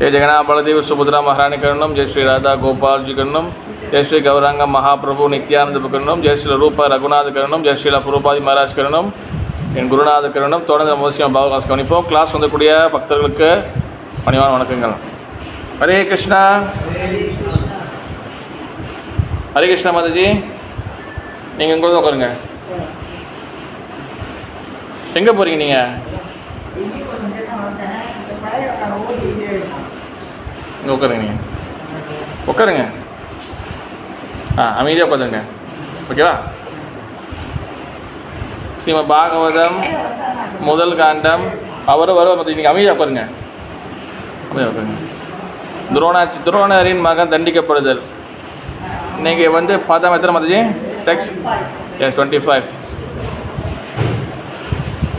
जय जगन्नाथ बलदेव सुभद्रा महारानी करणम, जय श्री राधा गोपाल जी करणम, जय श्री गौरांग महाप्रभु नित्यानंद करणम, जय श्री रूप रघुनाथ करणम, जय श्री प्रभुपादी महाराज करणम, என் குருநாத கரணம். தொடர்ந்து மோசியம் பாவகாஸ் கவனிப்போம். கிளாஸ் வந்தக்கூடிய பக்தர்களுக்கு பணிவான வணக்கங்கள். ஹரே கிருஷ்ணா. ஹரே கிருஷ்ணா மாதாஜி. நீங்கள் இங்கே உட்காருங்க. எங்கே போகிறீங்க நீங்கள்? இங்கே உட்காருங்க. நீங்கள் உட்காருங்க. அமைதியாக உட்காந்துருங்க. ஓகேவா? ஸ்ரீமத் பாகவதம் முதல் காண்டம் வர நீங்கள் அமைதியாக உட்காருங்க. அமைதியாக உட்காருங்க. துரோணரின் மகன் தண்டிக்கப்படுதல். இன்னைக்கு பதம் எத்தனை மாதாஜி? Text S 25.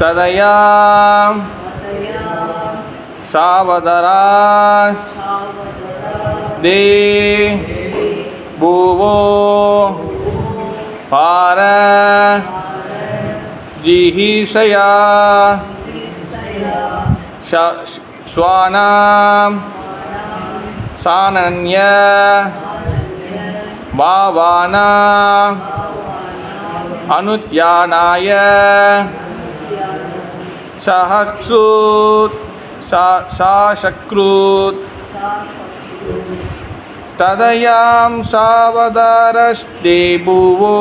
ததயா சாவதரா தே பூவோ பார ஜிஹீஷயா ஸ்வானாம் சானன்ய பாவானாம் அனுத்யானாய சஹக்ருத் சாஷக்ருத் ததயாம் சாவதாரஸ்தே பூவோ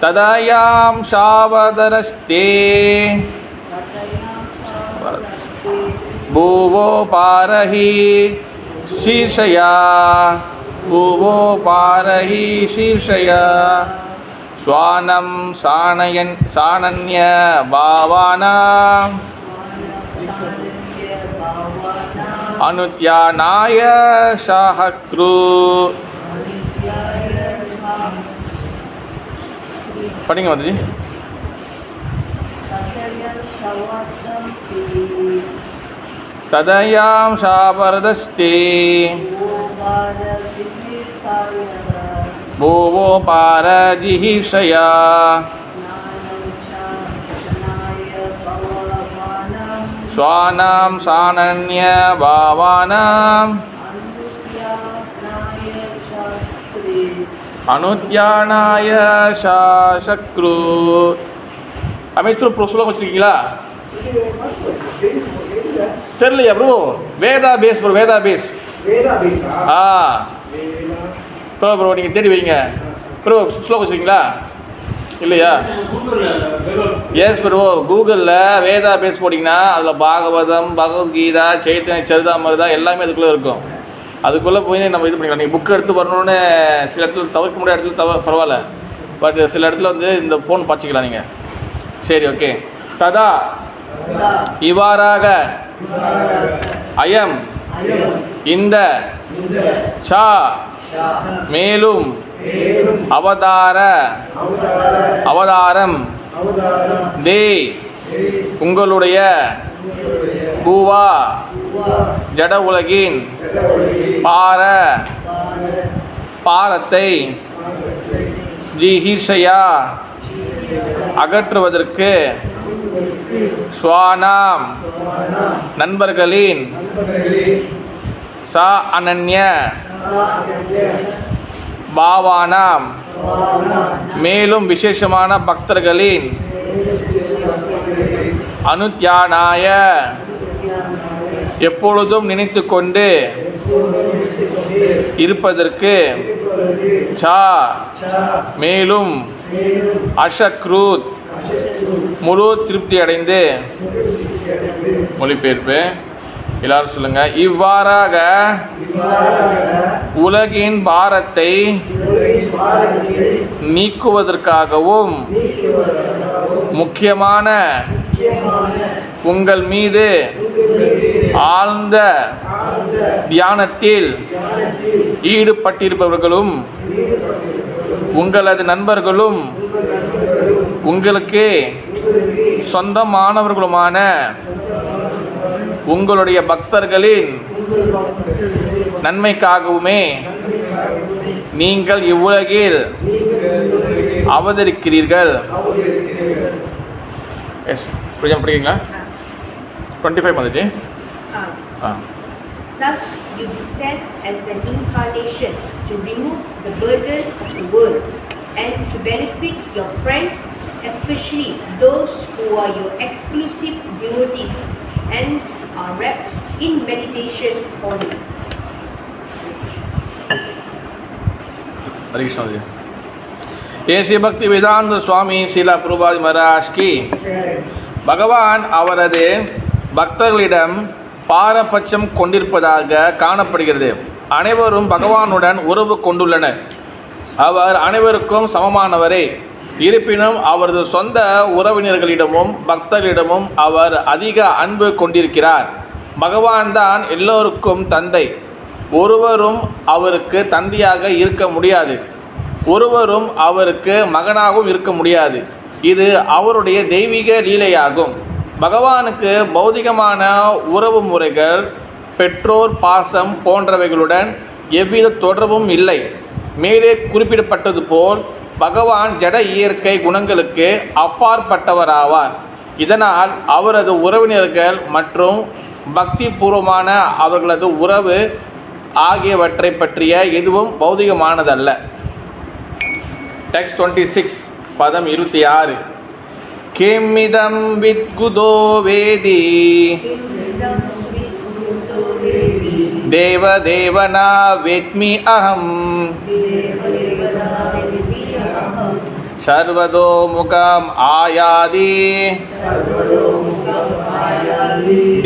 ததயாம் சாவதரஸ்தே பூவோ பாரஹி ஷீர்ஷயா பூவோ பாரஹி ஷீர்ஷயா ஸ்வானம் சானன்ய பாவானாம் அனுத்யானாய ஷஹக்ரு. படிங்க மாதாஜி. ததயாம் சாவரதஸ்தே பூவோ பார ஜிஹீஷயா ஸ்வானாம் சானன்ய பாவானாம் அனுத்யானாய சாஷக்ரு. அமைச்சர் ஸ்லோகம் வச்சுருக்கீங்களா? தெரியலையா bro? Veda base bro, Veda base. Bro நீங்கள் தேடி வைங்க ப்ரோ. ஸ்லோகம் வச்சுருக்கீங்களா? இல்லையா? Yes bro. கூகுளில் வேதா பேஸ் போட்டிங்கன்னா அதில் பாகவதம், பகவத்கீதா, சைத்தன்ய சரிதாமிர்தா எல்லாமே அதுக்குள்ளே இருக்கும். அதுக்குள்ளே போய் நம்ம இது பண்ணிக்கலாம். நீங்கள் புக்கு எடுத்து வரணுன்னு சில இடத்துல தவிர்க்க முடியாத இடத்துல பரவாயில்ல. பட் சில இடத்துல இந்த ஃபோன் பார்த்துக்கலாம் நீங்கள். சரி, ஓகே. ததா இவ்வாறாக அயம் இந்த சா மேலும் அவதாரம் தே உங்களுடைய பூவா ஜட உலகின் பாரத்தை ஜிஹீர்ஷயா அகற்றுவதற்கு ஸ்வானாம் நண்பர்களின் சா அனன்ய பாவானாம் மேலும் விசேஷமான பக்தர்களின் அனுத்யானாய எப்பொழுதும் நினைத்து கொண்டு இருப்பதற்கு சா மேலும் அஷக்ரூத் முழு திருப்தி அடைந்து. மொழிபெயர்ப்பு எல்லாரும் சொல்லுங்க. இவ்வாறாக உலகின் பாரத்தை நீக்குவதற்காகவும் முக்கியமான உங்கள் மீது ஆழ்ந்த தியானத்தில் ஈடுபட்டிருப்பவர்களும் உங்களது நண்பர்களும் உங்களுக்கு சொந்தமானவர்களுமான உங்களுடைய பக்தர்களின் நன்மைக்காகவுமே நீங்கள் இவ்வுலகில் அவதரிக்கிறீர்கள். எஸ், புரியுங்களா? 25 வந்துச்சு. Thus you descend as an incarnation to remove the burden of the world and to benefit your friends, especially those who are your exclusive devotees and are wrapped in meditation on you. हरे कृष्ण जी. ये श्री भक्ति वेदांत स्वामी शीला प्रभुपाद महाराज की பகவான் அவரது பக்தர்களிடம் பாரபட்சம் கொண்டிருப்பதாக காணப்படுகிறது. அனைவரும் பகவானுடன் உறவு கொண்டுள்ளனர். அவர் அனைவருக்கும் சமமானவரே. இருப்பினும் அவரது சொந்த உறவினர்களிடமும் பக்தர்களிடமும் அவர் அதிக அன்பு கொண்டிருக்கிறார். பகவான் தான் எல்லோருக்கும் தந்தை. ஒருவரும் அவருக்கு தந்தையாக இருக்க முடியாது. ஒருவரும் அவருக்கு மகனாகவும் இருக்க முடியாது. இது அவருடைய தெய்வீக லீலையாகும். பகவானுக்கு பௌதிகமான உறவு முறைகள், பெற்றோர் பாசம் போன்றவைகளுடன் எவ்வித தொடர்பும் இல்லை. மேலே குறிப்பிடப்பட்டது போல் பகவான் ஜட இயற்கை குணங்களுக்கு அப்பாற்பட்டவராவார். இதனால் அவரது உறவினர்கள் மற்றும் பக்தி பூர்வமான அவர்களது உறவு ஆகியவற்றை பற்றிய எதுவும் பௌதிகமானதல்ல. டெக்ஸ்ட் 26 பதம் 26. கிமிதம் வித்குதோ வேதி தேவதேவனா வேத்மி அஹம் சர்வதோ முகம் ஆயாதி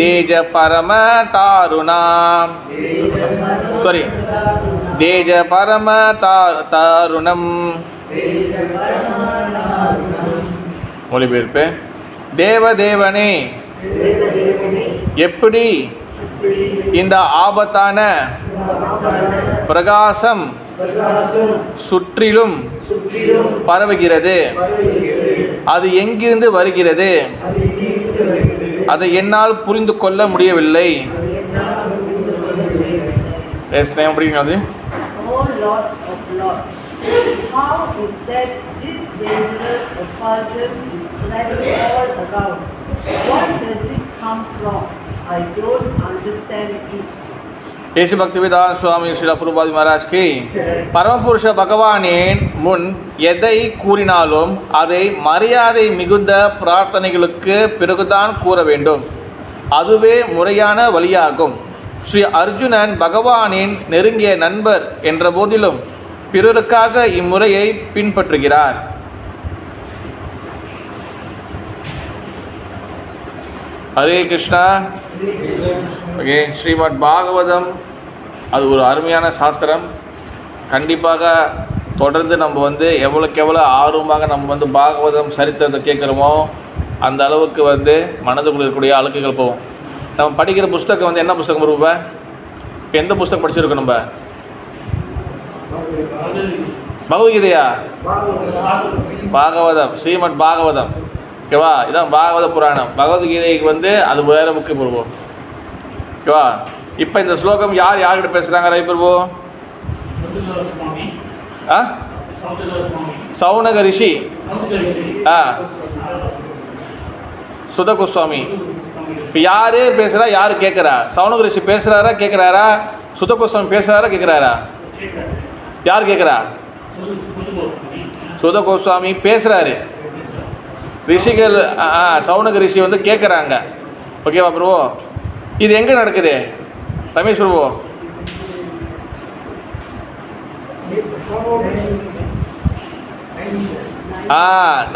தேஜ பரம தாருணா தேஜ பரம தாருணம். மொழிபெயர்ப்பு. தேவதேவனே, எப்படி இந்த ஆபத்தான பிரகாசம் சுற்றிலும் பரவுகிறது? அது எங்கிருந்து வருகிறது? அதை என்னால் புரிந்து கொள்ள முடியவில்லை. How is that this dangerous effulgence is spreading all around? What does it come from? I don't understand it. ஏசு பக்தி வேதாந்த சுவாமி ஸ்ரீல பிரபுபாத் மகாராஜ் கி பரமபுருஷ பகவானின் முன் எதை கூறினாலும் அதை மரியாதை மிகுந்த பிரார்த்தனைகளுக்கு பிறகுதான் கூற வேண்டும். அதுவே முறையான வழியாகும். ஸ்ரீ அர்ஜுனன் பகவானின் நெருங்கிய நண்பர் என்ற போதிலும் பிறருக்காக இம்முறையை பின்பற்றுகிறார். ஹரே கிருஷ்ணா. ஓகே, ஸ்ரீமத் பாகவதம் அது ஒரு அருமையான சாஸ்திரம். கண்டிப்பாக தொடர்ந்து நம்ம எவ்வளோக்கு எவ்வளோ ஆர்வமாக நம்ம பாகவதம் சரித்திரத்தை கேட்குறோமோ அந்த அளவுக்கு மனதுக்குள்ள இருக்கக்கூடிய அழுக்குகள் போகும். நம்ம படிக்கிற புஸ்தகம் என்ன புஸ்தகம் இருப்ப? எந்த புஸ்தகம் படிச்சிருக்கோம் நம்ம? பகவத்கீதையா? பாகவதம், ஸ்ரீமத் பாகவதம். ஓகேவா? இதான் பாகவத புராணம். பகவத்கீதைக்கு அது வேறு புக்கு பிரபு. ஓகேவா? இப்போ இந்த ஸ்லோகம் யார்கிட்ட பேசுகிறாங்க ரை பிரபு? சௌனக ரிஷி. சுத கோஸ்வாமி. இப்போ யார் பேசுகிறா, யார் கேட்குறா? சௌனக ரிஷி பேசுகிறாரா கேட்குறாரா? சுத கோஸ்வாமி பேசுகிறாரா கேட்குறாரா? யார் கேட்குறா? சுத கோஸ்வாமி பேசுகிறாரு. ரிஷிகள் சௌனக ரிஷி கேட்குறாங்க. ஓகேவா பிரபு? இது எங்கே நடக்குது ரமேஷ் பிரபு?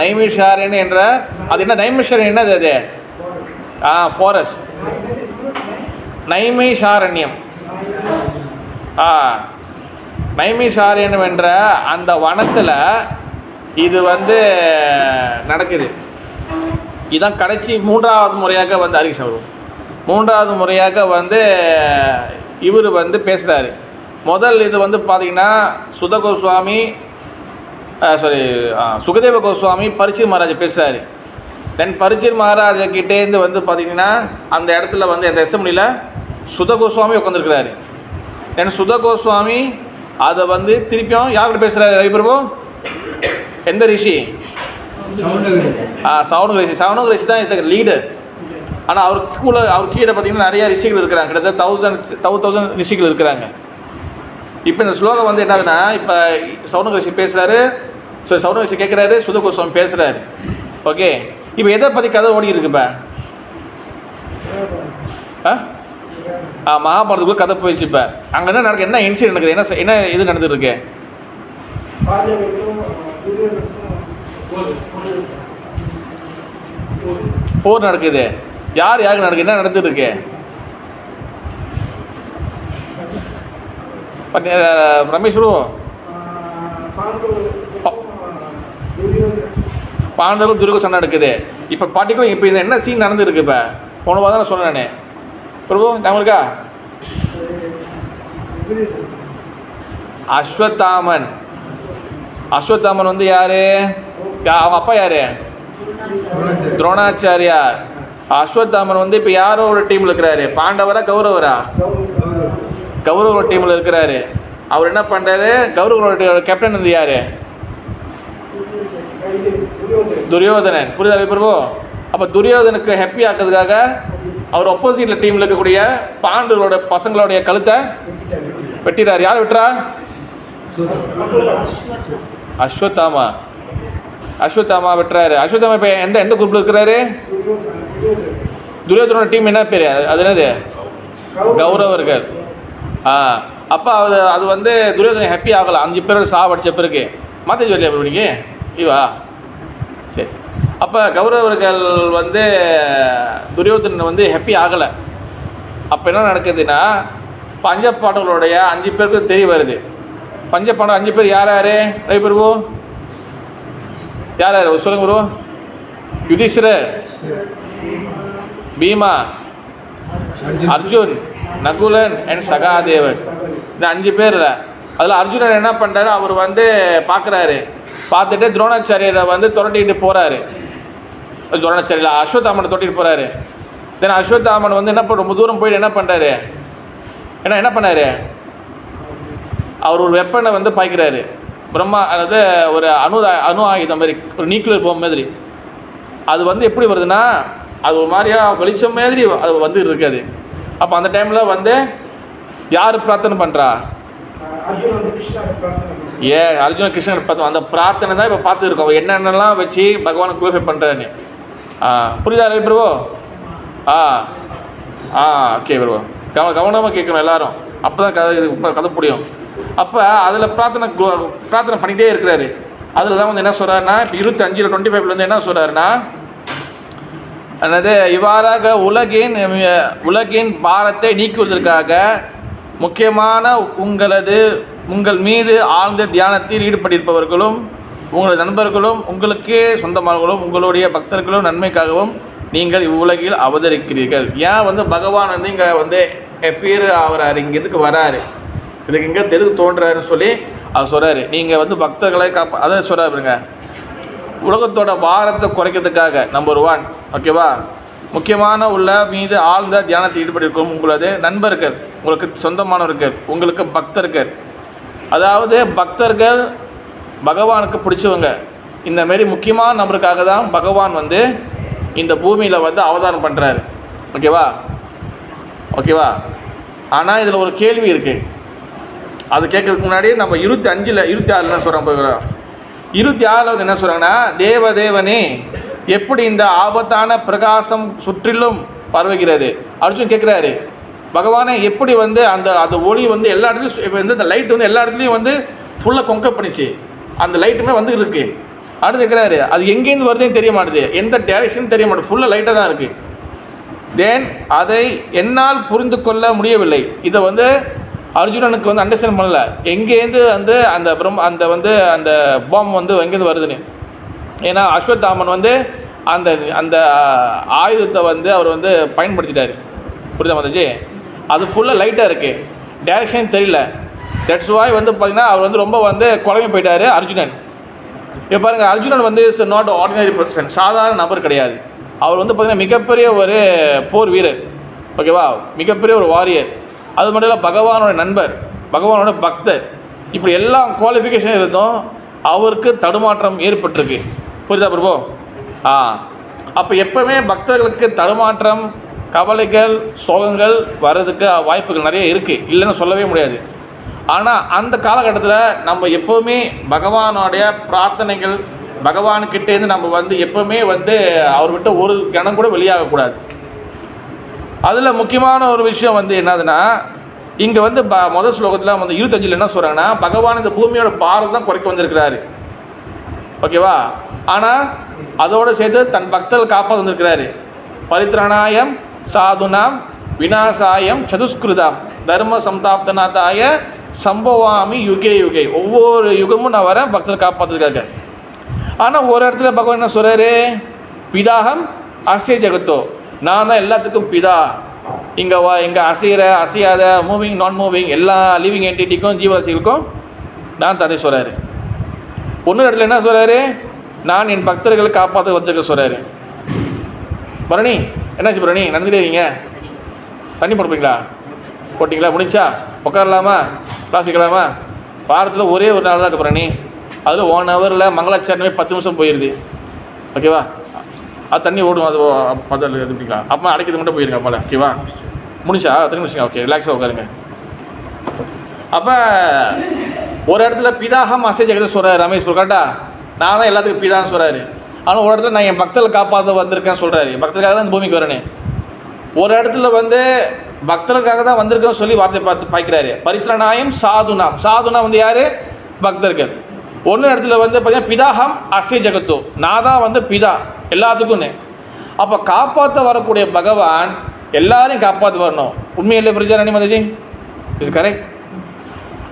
நைமிஷாரண்யம் என்ற அது என்ன? நைமிஷாரண்யம் என்னது? அது ஃபாரஸ்ட். நைமிஷாரண்யம். நைமிஷாரண்யம் என்ற அந்த வனத்தில் இது நடக்குது. இதுதான் கடைசி மூன்றாவது முறையாக ஹரிகிருஷ்ண பிரபு மூன்றாவது முறையாக இவர் பேசுகிறாரு. முதல் இது பார்த்திங்கன்னா சுத கோஸ்வாமி சுகதேவ கோஸ்வாமி பரிச்சித் மகாராஜ் பேசுகிறாரு. தென் பரிச்சித் மகாராஜக்கிட்டேருந்து பார்த்திங்கன்னா அந்த இடத்துல அந்த அசம்பிளியில் சுத கோஸ்வாமி உட்காந்துருக்கிறாரு. தென் சுத கோஸ்வாமி அதை திருப்பியும் யார்கிட்ட பேசுகிறாரு ரவி பிரபு? எந்த ரிஷி? சௌனக ரிஷி. சௌனக ரிஷி தான் இஸ் லீடர். ஆனால் அவர் கீழே பார்த்தீங்கன்னா நிறைய ரிஷிகள் இருக்கிறாங்க, கிட்டத்தட்ட 1000 ரிஷிகள் இருக்கிறாங்க. இப்போ இந்த ஸ்லோகம் வந்து என்னதுன்னா, இப்போ சௌனக ரிஷி பேசுகிறாரு, சௌனக ரிஷி கேட்குறாரு, சுத கோஸ்வாமி பேசுகிறாரு. ஓகே, இப்போ எதை பற்றி கதை ஓடி இருக்கு இப்போ? மகாபாரதத்துக்குள்ள கதை போயிடுச்சு. இப்போ அங்கே என்ன நடக்குது, என்ன இன்சிடென்ட் நடக்குது, என்ன இது நடந்துட்டு இருக்கு? போர் நடக்குது. யாருக்கு நடக்குது, என்ன நடந்துட்டு இருக்கு? ரமேஷ் ப்ரோ, பாண்டவர்கள் துருக சண்டை நடக்குது. இப்போ பார்ட்டிகுலர் இப்போ இந்த என்ன சீன் நடந்துருக்கு? இப்போ போன வாரம் தான் சொன்னேன் நான் பிரபு, ஞாபகம் இருக்கா? அஸ்வத்தாமன் வந்து யாரு? அவங்க அப்பா யாரு? துரோணாச்சாரியார். அஸ்வத்தாமன் வந்து இப்போ யாரோ ஒரு டீமில் இருக்கிறாரு, பாண்டவரா கௌரவரா? கௌரவ டீமில் இருக்கிறாரு. அவர் என்ன பண்ணுறாரு, கௌரவ கேப்டன் வந்து யாரு? துரியோதனன். புரியுதா பிரபு? அப்போ துரியோதனுக்கு ஹாப்பி ஆக்கிறதுக்காக அவர் ஆப்போசிட்ல டீமில் இருக்கக்கூடிய பாண்டவர்களோட பசங்களுடைய கழுத்தை வெட்டிறார். யார் வெட்டுறா? அஸ்வத்தாமா வெட்டுறாரு. அஸ்வத்தாமா இப்போ எந்த குரூப்பில் இருக்கிறாரு? துரியோதனோட டீம் என்ன பேர்? அது என்னது? கௌரவர்கள். அப்போ அது வந்து துரியோதனன் ஹாப்பி ஆகலாம். 5 பேரோட சாவடிச்ச பிறகு மாற்றி சொல்லி அப்படிங்க இவா சரி. அப்போ கௌரவர்கள் வந்து துரியோதனன் வந்து ஹாப்பி ஆகலை. அப்போ என்ன நடக்குதுன்னா, பஞ்சபாண்டவர்களுடைய 5 பேருக்கு தெரிய வருது. பஞ்சபாண்டவர் 5 பேர் யார் யார்? ரவி பிரபு யார் யார் சொல்லுங்க பிரபு? யுதிஷ்டிரர், பீமா, அர்ஜுன், நகுலன் அண்ட் சகாதேவன். இந்த 5 பேரில் அதில் அர்ஜுனன் என்ன பண்ணுறாரு, அவர் வந்து பார்க்குறாரு. பார்த்துட்டு துரோணாச்சாரியரை வந்து துரட்டிக்கிட்டு போகிறாரு. துரோணாச்சாரியில் அஸ்வத்தாமனை தொட்டிட்டு போகிறாரு. தென் அஸ்வத்தாமன் வந்து என்ன ரொம்ப தூரம் போயிட்டு என்ன பண்ணுறாரு, என்ன பண்ணார், அவர் ஒரு வெப்பனை வந்து பாய்க்கிறாரு. பிரம்மா, அதாவது ஒரு அணு ஆயுதம் மாதிரி, ஒரு நியூக்ளியர் பாம் மாதிரி. அது வந்து எப்படி வருதுன்னா, அது ஒரு மாதிரியா வெளிச்சம் மாதிரி அது வந்து இருக்காது. அப்போ அந்த டைமில் வந்து யார் பிரார்த்தனை பண்ணுறா? அர்ஜுன கிருஷ்ணன் பார்த்தோம். அந்த பிரார்த்தனை தான் இப்போ பார்த்துருக்கோம். அவர் என்னென்னலாம் வச்சு பகவானை குளிஃபை பண்ணுறான்னு. புரியுதா ரவி பிரபு? ஓகே பிரபு, கவனமாக கேட்கணும் எல்லாரும், அப்போ தான் கதை புரியும். அப்போ அதில் பிரார்த்தனை பண்ணிகிட்டே இருக்கிறாரு. அதில் தான் வந்து என்ன சொல்கிறாருன்னா, இப்போ 25 25 வந்து என்ன சொல்கிறாருன்னா, அதாவது இவ்வாறாக உலகின் பாரத்தை நீக்குவதற்காக முக்கியமான உங்கள் மீது ஆழ்ந்த தியானத்தில் ஈடுபட்டிருப்பவர்களும் உங்களது நண்பர்களும் உங்களுக்கு சொந்தமானவர்களும் உங்களுடைய பக்தர்களும் நன்மைக்காகவும் நீங்கள் இவ்வுலகில் அவதரிக்கிறீர்கள். ஏன் வந்து பகவான் வந்து இங்கே வந்து எப்பேர் ஆகிறாரு, இங்கே எதுக்கு வராரு, இதுக்கு இங்கே தெருக்கு தோன்றாருன்னு சொல்லி அவர் சொல்கிறாரு. நீங்கள் வந்து பக்தர்களை அதை சொல்கிறாருங்க, உலகத்தோட பாரத்தை குறைக்கிறதுக்காக நம்பர் 1, ஓகேவா, முக்கியமான மீது ஆழ்ந்த தியானத்தில் ஈடுபட்டிருக்கும் உங்களது நண்பர்கள், உங்களுக்கு சொந்தமானவர்கள், உங்களுக்கு பக்தர்கள். அதாவது பக்தர்கள் பகவானுக்கு பிடிச்சவங்க. இந்தமாரி முக்கியமான நபருக்காக தான் பகவான் வந்து இந்த பூமியில் வந்து அவதாரம் பண்ணுறாரு. ஓகேவா. ஆனால் இதில் ஒரு கேள்வி இருக்குது. அது கேட்கறதுக்கு முன்னாடி நம்ம 26 என்ன சொல்கிறோம், 26 வந்து என்ன சொல்கிறாங்கன்னா, தேவதேவனே எப்படி இந்த ஆபத்தான பிரகாசம் சுற்றிலும் பரவுகிறது? அர்ஜுன் கேட்குறாரு, பகவானே எப்படி வந்து அந்த ஒளி வந்து எல்லா இடத்துலையும், இப்போ வந்து இந்த லைட் வந்து எல்லா இடத்துலையும் வந்து ஃபுல்லாக கொங்க பண்ணிச்சு, அந்த லைட்டுமே வந்து இருக்குது. அடுத்து கேட்குறாரு, அது எங்கேருந்து வருதுன்னு தெரிய மாட்டுது, எந்த டைரக்ஷன் தெரிய மாட்டேது, ஃபுல்லாக லைட்டாக தான் இருக்குது. தென் அதை என்னால் புரிந்து கொள்ள முடியவில்லை. இதை வந்து அர்ஜுனனுக்கு வந்து அண்டர்ஸ்டாண்ட் பண்ணல, எங்கேருந்து வந்து அந்த பாம் வந்து எங்கேருந்து வருதுன்னு. ஏன்னா அஸ்வத்தாமன் வந்து அந்த ஆயுதத்தை வந்து அவர் வந்து பயன்படுத்திட்டார். புரியுதா மாதாஜி? அது ஃபுல்லாக லைட்டாக இருக்குது, டைரக்ஷன் தெரியல. தட்ஸ் வாய் வந்து பார்த்திங்கன்னா அவர் வந்து ரொம்ப வந்து குழம்பி போயிட்டார் அர்ஜுனன். இப்போ பாருங்கள், அர்ஜுனன் வந்து இஸ் நாட் ஆர்டினரி பர்சன், சாதாரண நபர் கிடையாது. அவர் வந்து பார்த்திங்கன்னா மிகப்பெரிய ஒரு போர் வீரர், ஓகேவா, மிகப்பெரிய ஒரு வாரியர். அது மட்டும் இல்லை, பகவானோட நண்பர், பகவானோட பக்தர். இப்படி எல்லா குவாலிஃபிகேஷன் இருந்தும் அவருக்கு தடுமாற்றம் ஏற்பட்டிருக்கு. புரியுதா பிரபு? அப்போ எப்போவுமே பக்தர்களுக்கு தடுமாற்றம், கவலைகள், சோகங்கள் வர்றதுக்கு வாய்ப்புகள் நிறைய இருக்குது, இல்லைன்னு சொல்லவே முடியாது. ஆனால் அந்த காலகட்டத்தில் நம்ம எப்போவுமே பகவானுடைய பிரார்த்தனைகள், பகவான்கிட்டேருந்து நம்ம வந்து எப்போவுமே வந்து அவர்கிட்ட ஒரு கணம் கூட வெளியாகக்கூடாது. அதில் முக்கியமான ஒரு விஷயம் வந்து என்னதுன்னா, இங்கே வந்து முதல் ஸ்லோகத்தில் வந்து 25 என்ன சொல்கிறாங்கன்னா, பகவான் இந்த பூமியோட பாரம் தான் குறைக்க வந்திருக்கிறாரு, ஓகேவா. ஆனால் அதோடு சேர்த்து தன் பக்தர்கள் காப்பாற்ற வந்திருக்கிறாரு. பரித்ராணாயம் சாதுனாம் விநாசாயம் சதுஷ்கிருதாம் தர்ம சம்தாப்தநாதாய சம்பவாமி யுகே யுகே. ஒவ்வொரு யுகமும் நான் வரேன் பக்தர்கள் காப்பாற்றுறதுக்காக. ஆனால் ஒரு இடத்துல பகவான் என்ன சொல்கிறாரு, பிதாகம் அசை ஜெகத்தோ, நான் தான் எல்லாத்துக்கும் பிதா. இங்கே அசைகிற அசையாத மூவிங் நான் மூவிங் எல்லா லிவிங் என்டிட்டிக்கும் ஜீவராசிகளுக்கும் நான் தந்தை சொல்கிறாரு. ஒன்று இடத்துல என்ன சொல்கிறாரு, நான் என் பக்தர்களை காப்பாற்ற வந்திருக்க சொல்கிறாரு. பரணி என்னாச்சு பரணி, நடந்துட்டே இருக்கீங்க, தண்ணி போடுறீங்களா? போட்டிங்களா? முடிச்சா உட்காரலாமா? கிளாஸிக்கலாமா? வாரத்தில் ஒரே ஒரு நாள் தான் இருக்கு பரணி, அதில் 1 ஹவரில் மங்களாச்சாரமே 10 நிமிஷம் போயிடுது, ஓகேவா. அது தண்ணி ஓடும், அது பதில் எடுத்துக்கலாம். அப்போ அடைக்கிறது மட்டும் போயிருங்க அப்பால, ஓகேவா. முடிச்சா தண்ணி முடிச்சுங்க, ஓகே, ரிலாக்ஸாக உட்காருங்க. அப்போ ஒரு இடத்துல பிதாகம் அசை ஜெகத்தை சொல்கிறார் ரமேஷ், கரெக்டா? நான் தான் எல்லாத்துக்கும் பிதான்னு சொல்கிறாரு. ஆனால் ஒரு இடத்துல நான் என் பக்தர்களை காப்பாற்ற வந்திருக்கேன்னு சொல்கிறாரு, பக்தர்களுக்காக தான் இந்த பூமிக்கு வரேன்னு. ஒரு இடத்துல வந்து பக்தர்களுக்காக தான் வந்திருக்கேன்னு சொல்லி வார்த்தை பார்த்து பாய்க்கிறாரு. பரித்ராணாயம் சாதுனாம், சாதுனா வந்து யார்? பக்தர்கள். ஒன்று இடத்துல வந்து பார்த்தீங்கன்னா பிதாகம் அசை ஜெகத்தோ, நான் தான் வந்து பிதா எல்லாத்துக்கும்னு. அப்போ காப்பாற்ற வரக்கூடிய பகவான் எல்லாரையும் காப்பாற்ற வரணும். உண்மையிலே புரிஞ்சா ராணி மாதாஜி? இது கரெக்ட்.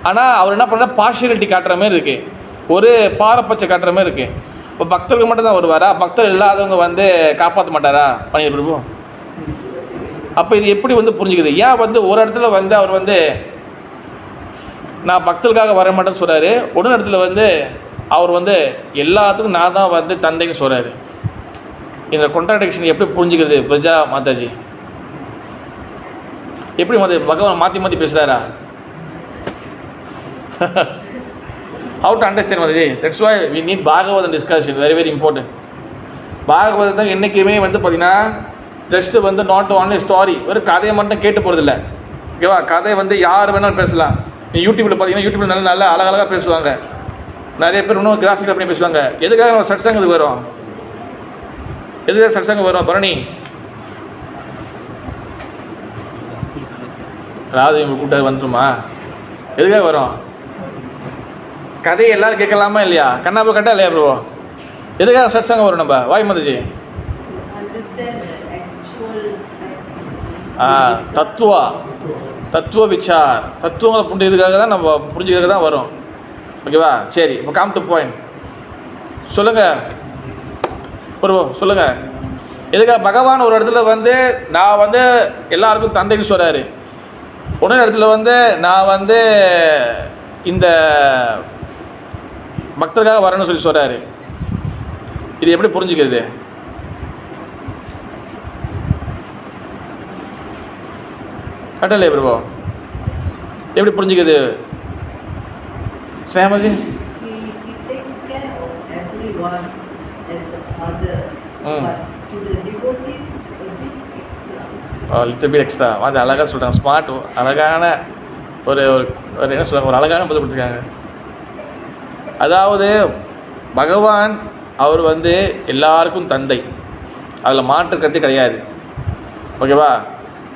ஆனால் அவர் என்ன பண்ணுறாரு, பார்ஷியாலிட்டி காட்டுற மாதிரி இருக்குது, ஒரு பாரபட்சம் காட்டுற மாதிரி இருக்குது. இப்போ பக்தர்கள் மட்டும் தான் வருவாரா, பக்தர் இல்லாதவங்க வந்து காப்பாற்ற மாட்டாரா பன்னீர் பிரபு? அப்போ இது எப்படி வந்து புரிஞ்சுக்குது? ஏன் வந்து ஒரு இடத்துல வந்து அவர் வந்து நான் பக்தர்களுக்காக வர மாட்டேன்னு சொல்கிறாரு, ஒரு இடத்துல வந்து அவர் வந்து எல்லாத்துக்கும் நான் தான் வந்து தந்தைன்னு சொல்கிறாரு. இந்த கான்ட்ராடிக்ஷன் எப்படி புரிஞ்சுக்கிறது பிரஜா மாதாஜி? எப்படி பகவான் மாற்றி மாற்றி பேசுகிறாரா? How to understand Mataji? That's why we need Bhagavatam discussion, very very important. Bhagavatam என்றைக்குமே வந்து பார்த்தீங்கன்னா ஜஸ்ட்டு வந்து நாட் ஒன்லி ஸ்டாரி, ஒரு கதையை மட்டும் கேட்டு போகிறதில்ல, ஓகேவா. கதை வந்து யார் வேணாலும் பேசலாம். நீ யூடியூப்பில் பார்த்தீங்கன்னா யூடியூப்பில் நல்ல நல்ல அழகழகாக பேசுவாங்க, நிறைய பேர் இன்னும் கிராஃபிக்காக பண்ணி பேசுவாங்க. எதுக்காக நம்ம சட்சங்கத்துக்கு வரோம்? எதுக்காக சட்சங்கம் வரும் பரணி? ராது இவங்க கூட்டாது வந்துடுமா? எதுக்காக வரும்? கதையை எல்லோரும் கேட்கலாமா இல்லையா? கண்ணாபுரம் கட்டா இல்லையா ப்ரோ? எதுக்காக சட்சங்கம் வரும் நம்ம? வாய் மாதாஜி. தத்துவ விசார், தத்துவங்களை புரிஞ்சதுக்காக தான் நம்ம புரிஞ்சுக்கிறதுக்கு தான் வரும், ஓகேவா. சரி, இப்போ கம் டு பாயிண்ட். சொல்லுங்கள் ப்ரோ, சொல்லுங்கள். எதுக்காக பகவான் ஒரு இடத்துல வந்து நான் வந்து எல்லாருக்கும் தந்தைன்னு சொல்கிறாரு, ஒன்று இடத்துல வந்து நான் வந்து இந்த பக்தருக்காக வரேன்னு சொல்லி சொல்கிறாரு. இது எப்படி புரிஞ்சுக்கிறது? கட்டளை பிரபு எப்படி புரிஞ்சுக்கிறது ஸ்ரேமதி? Little bit extra. அது அழகாக சொல்கிறாங்க, ஸ்மார்ட், அழகான ஒரு என்ன சொல்கிறாங்க, ஒரு அழகான பதில் கொடுத்துருக்காங்க. அதாவது பகவான் அவர் வந்து எல்லாருக்கும் தந்தை, அதில் மாற்று கருத்து கிடையாது, ஓகேவா.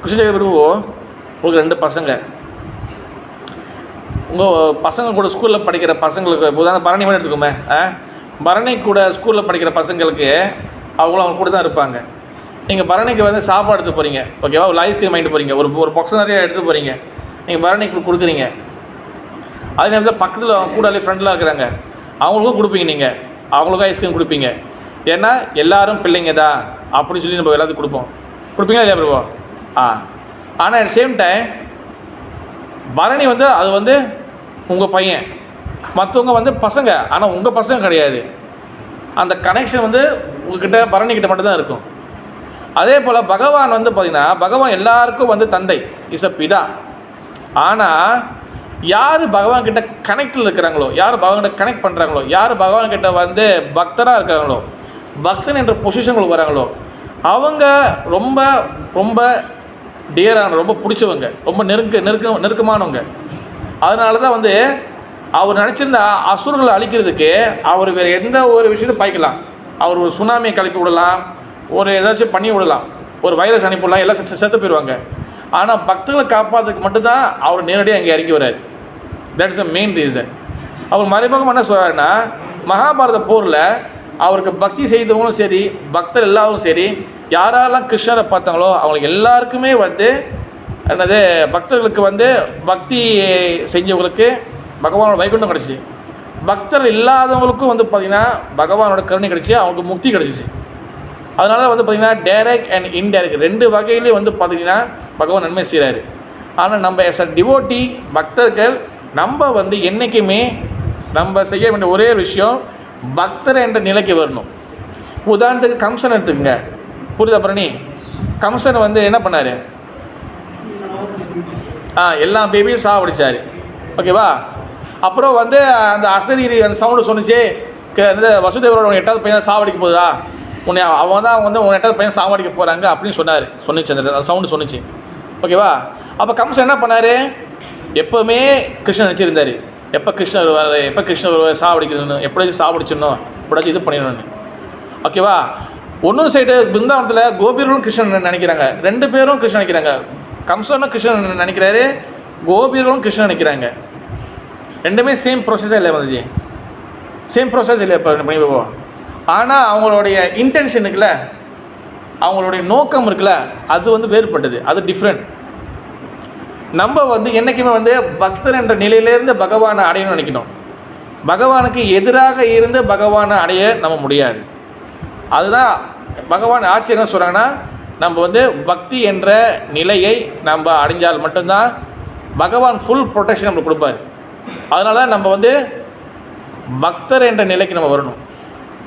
கிருஷ்ண பிரபு உங்களுக்கு 2 பசங்க, உங்கள் பசங்க கூட ஸ்கூலில் படிக்கிற பசங்களுக்கு உதாரணம் பரணி மட்டும் எடுத்துக்கோமே, பரணி கூட ஸ்கூலில் படிக்கிற பசங்களுக்கு அவங்களும் அவங்க கூட தான் இருப்பாங்க. நீங்கள் பரணிக்கு வந்து சாப்பாடு எடுத்து போகிறீங்க, ஓகேவா, ஒரு ஐஸ்கிரீம் வாங்கிட்டு போகிறீங்க, ஒரு பாக்ஸ் நிறைய எடுத்துகிட்டு போகிறீங்க, நீங்கள் பரணிக்கு கொடுக்குறீங்க. அதே நேரத்தில் பக்கத்தில் கூடாலே ஃப்ரெண்டெலாம் இருக்கிறாங்க, அவங்களுக்கும் கொடுப்பீங்க, நீங்கள் அவங்களுக்கும் ஐஸ்கிரீம் கொடுப்பீங்க. ஏன்னா எல்லோரும் பிள்ளைங்க தான் அப்படின்னு சொல்லி நம்ம எல்லாத்துக்கும் கொடுப்பீங்களா இல்லையா பிரபு? ஆனால் அட் சேம் டைம் பரணி வந்து அது வந்து உங்கள் பையன், மற்றவங்க வந்து பசங்க, ஆனால் உங்கள் பசங்க கிடையாது. அந்த கனெக்ஷன் வந்து உங்கள்கிட்ட பரணிக்கிட்ட மட்டும்தான் இருக்கும். அதே போல் பகவான் வந்து பார்த்திங்கன்னா பகவான் எல்லாருக்கும் வந்து தந்தை, இஸ் அ பிதா. ஆனால் யார் பகவான்கிட்ட கனெக்டில் இருக்கிறாங்களோ, யார் பகவான்கிட்ட கனெக்ட் பண்ணுறாங்களோ, யார் பகவான்கிட்ட வந்து பக்தராக இருக்கிறாங்களோ, பக்தன் என்ற பொசிஷனுக்கு வராங்களோ அவங்க ரொம்ப ரொம்ப டியரான, ரொம்ப பிடிச்சவங்க, ரொம்ப நெருக்கமானவங்க. அதனால தான் வந்து அவர் நினச்சிருந்தா அசுரர்களை அழிக்கிறதுக்கு அவர் வேறு எந்த ஒரு விஷயத்தையும் பாய்க்கலாம். அவர் ஒரு சுனாமியை கிளப்பி விடலாம், ஒரு ஏதாச்சும் பண்ணி விடலாம், ஒரு வைரஸ் அனுப்பிவிடலாம், எல்லாம் செத்து போயிடுவாங்க. ஆனால் பக்தர்களை காப்பாற்றுறதுக்கு மட்டும்தான் அவர் நேரடியாக அங்கே இறங்கி வர்றார். That is the main reason. அவர் மறைமுகமாக என்ன சொல்கிறாருன்னா, மகாபாரத போரில் அவருக்கு பக்தி செய்தவங்களும் சரி, பக்தர் எல்லாரும் சரி, யாரெல்லாம் கிருஷ்ணரை பார்த்தாங்களோ அவங்களுக்கு எல்லாருக்குமே வந்து என்னது, பக்தர்களுக்கு வந்து பக்தி செஞ்சவங்களுக்கு பகவானோட வைகுண்டம் கிடச்சிச்சு. பக்தர் இல்லாதவங்களுக்கும் வந்து பார்த்திங்கன்னா பகவானோட கருணை கிடச்சி, அவங்களுக்கு முக்தி கிடச்சிச்சு. அதனால தான் வந்து பார்த்திங்கன்னா டைரக்ட் அண்ட் இன்டைரக்ட் ரெண்டு வகையிலேயே வந்து பார்த்திங்கன்னா பகவான் நன்மை செய்கிறாரு. ஆனால் நம்ம எஸ் அ டிவோட்டி பக்தர்கள் நம்ம வந்து என்றைக்குமே நம்ம செய்ய வேண்டிய ஒரே விஷயம் பக்தர் என்ற நிலைக்கு வரணும். உதாரணத்துக்கு கம்சன் எடுத்துக்கங்க, புரியுதா பிரணி? கம்சன் வந்து என்ன பண்ணார்? எல்லா பேபியும் சாவடிச்சார், ஓகேவா? அப்புறம் வந்து அந்த அசரீரி அந்த சவுண்டு சொன்னிச்சு, இந்த வசுதேவரோட 8வது பையன் சாவடிக்க போகுதா, உன்னை அவன் தான் வந்து உன் 8வது பையன் சாவடிக்க போகிறாங்க அப்படின்னு சொன்னிச்சு, அந்த சவுண்டு சொன்னிச்சு, ஓகேவா? அப்போ கம்சன் என்ன பண்ணார்? எப்போவுமே கிருஷ்ணன் நினச்சிருந்தார், எப்போ கிருஷ்ணர் வருவார் சாவடிக்கணும்னு, எப்படியாச்சும் சாவடிச்சிடணும், எப்படியாச்சும் இது பண்ணிடணும்னு, ஓகேவா? ஒன்றும் சைடு பிருந்தாவனத்தில் கோபியர்களும் கிருஷ்ணன் நினைக்கிறாங்க, 2 பேரும் கிருஷ்ணன் நினைக்கிறாங்க. கம்சனும் கிருஷ்ணன் நினைக்கிறாரு, கோபியர்களும் கிருஷ்ணன் நினைக்கிறாங்க. ரெண்டுமே சேம் ப்ராசஸாக இல்லை வந்துச்சு, சேம் ப்ராசஸ் இல்லை இப்போ பண்ணிப்போம். ஆனால் அவங்களுடைய இன்டென்ஷன் இருக்குல்ல, அவங்களுடைய நோக்கம் இருக்குல்ல, அது வந்து வேறுபட்டது, அது டிஃப்ரெண்ட். நம்ம வந்து என்றைக்குமே வந்து பக்தர் என்ற நிலையிலேருந்து பகவானை அடையணும்னு நினைக்கணும். பகவானுக்கு எதிராக இருந்து பகவானை அடைய நம்ம முடியாது. அதுதான் பகவான் ஆட்சி என்ன சொல்கிறாங்கன்னா, நம்ம வந்து பக்தி என்ற நிலையை நம்ம அடைஞ்சால் மட்டும்தான் பகவான் ஃபுல் ப்ரொடெக்ஷன் நம்மளுக்கு கொடுப்பார். அதனால தான் நம்ம வந்து பக்தர் என்ற நிலைக்கு நம்ம வரணும்,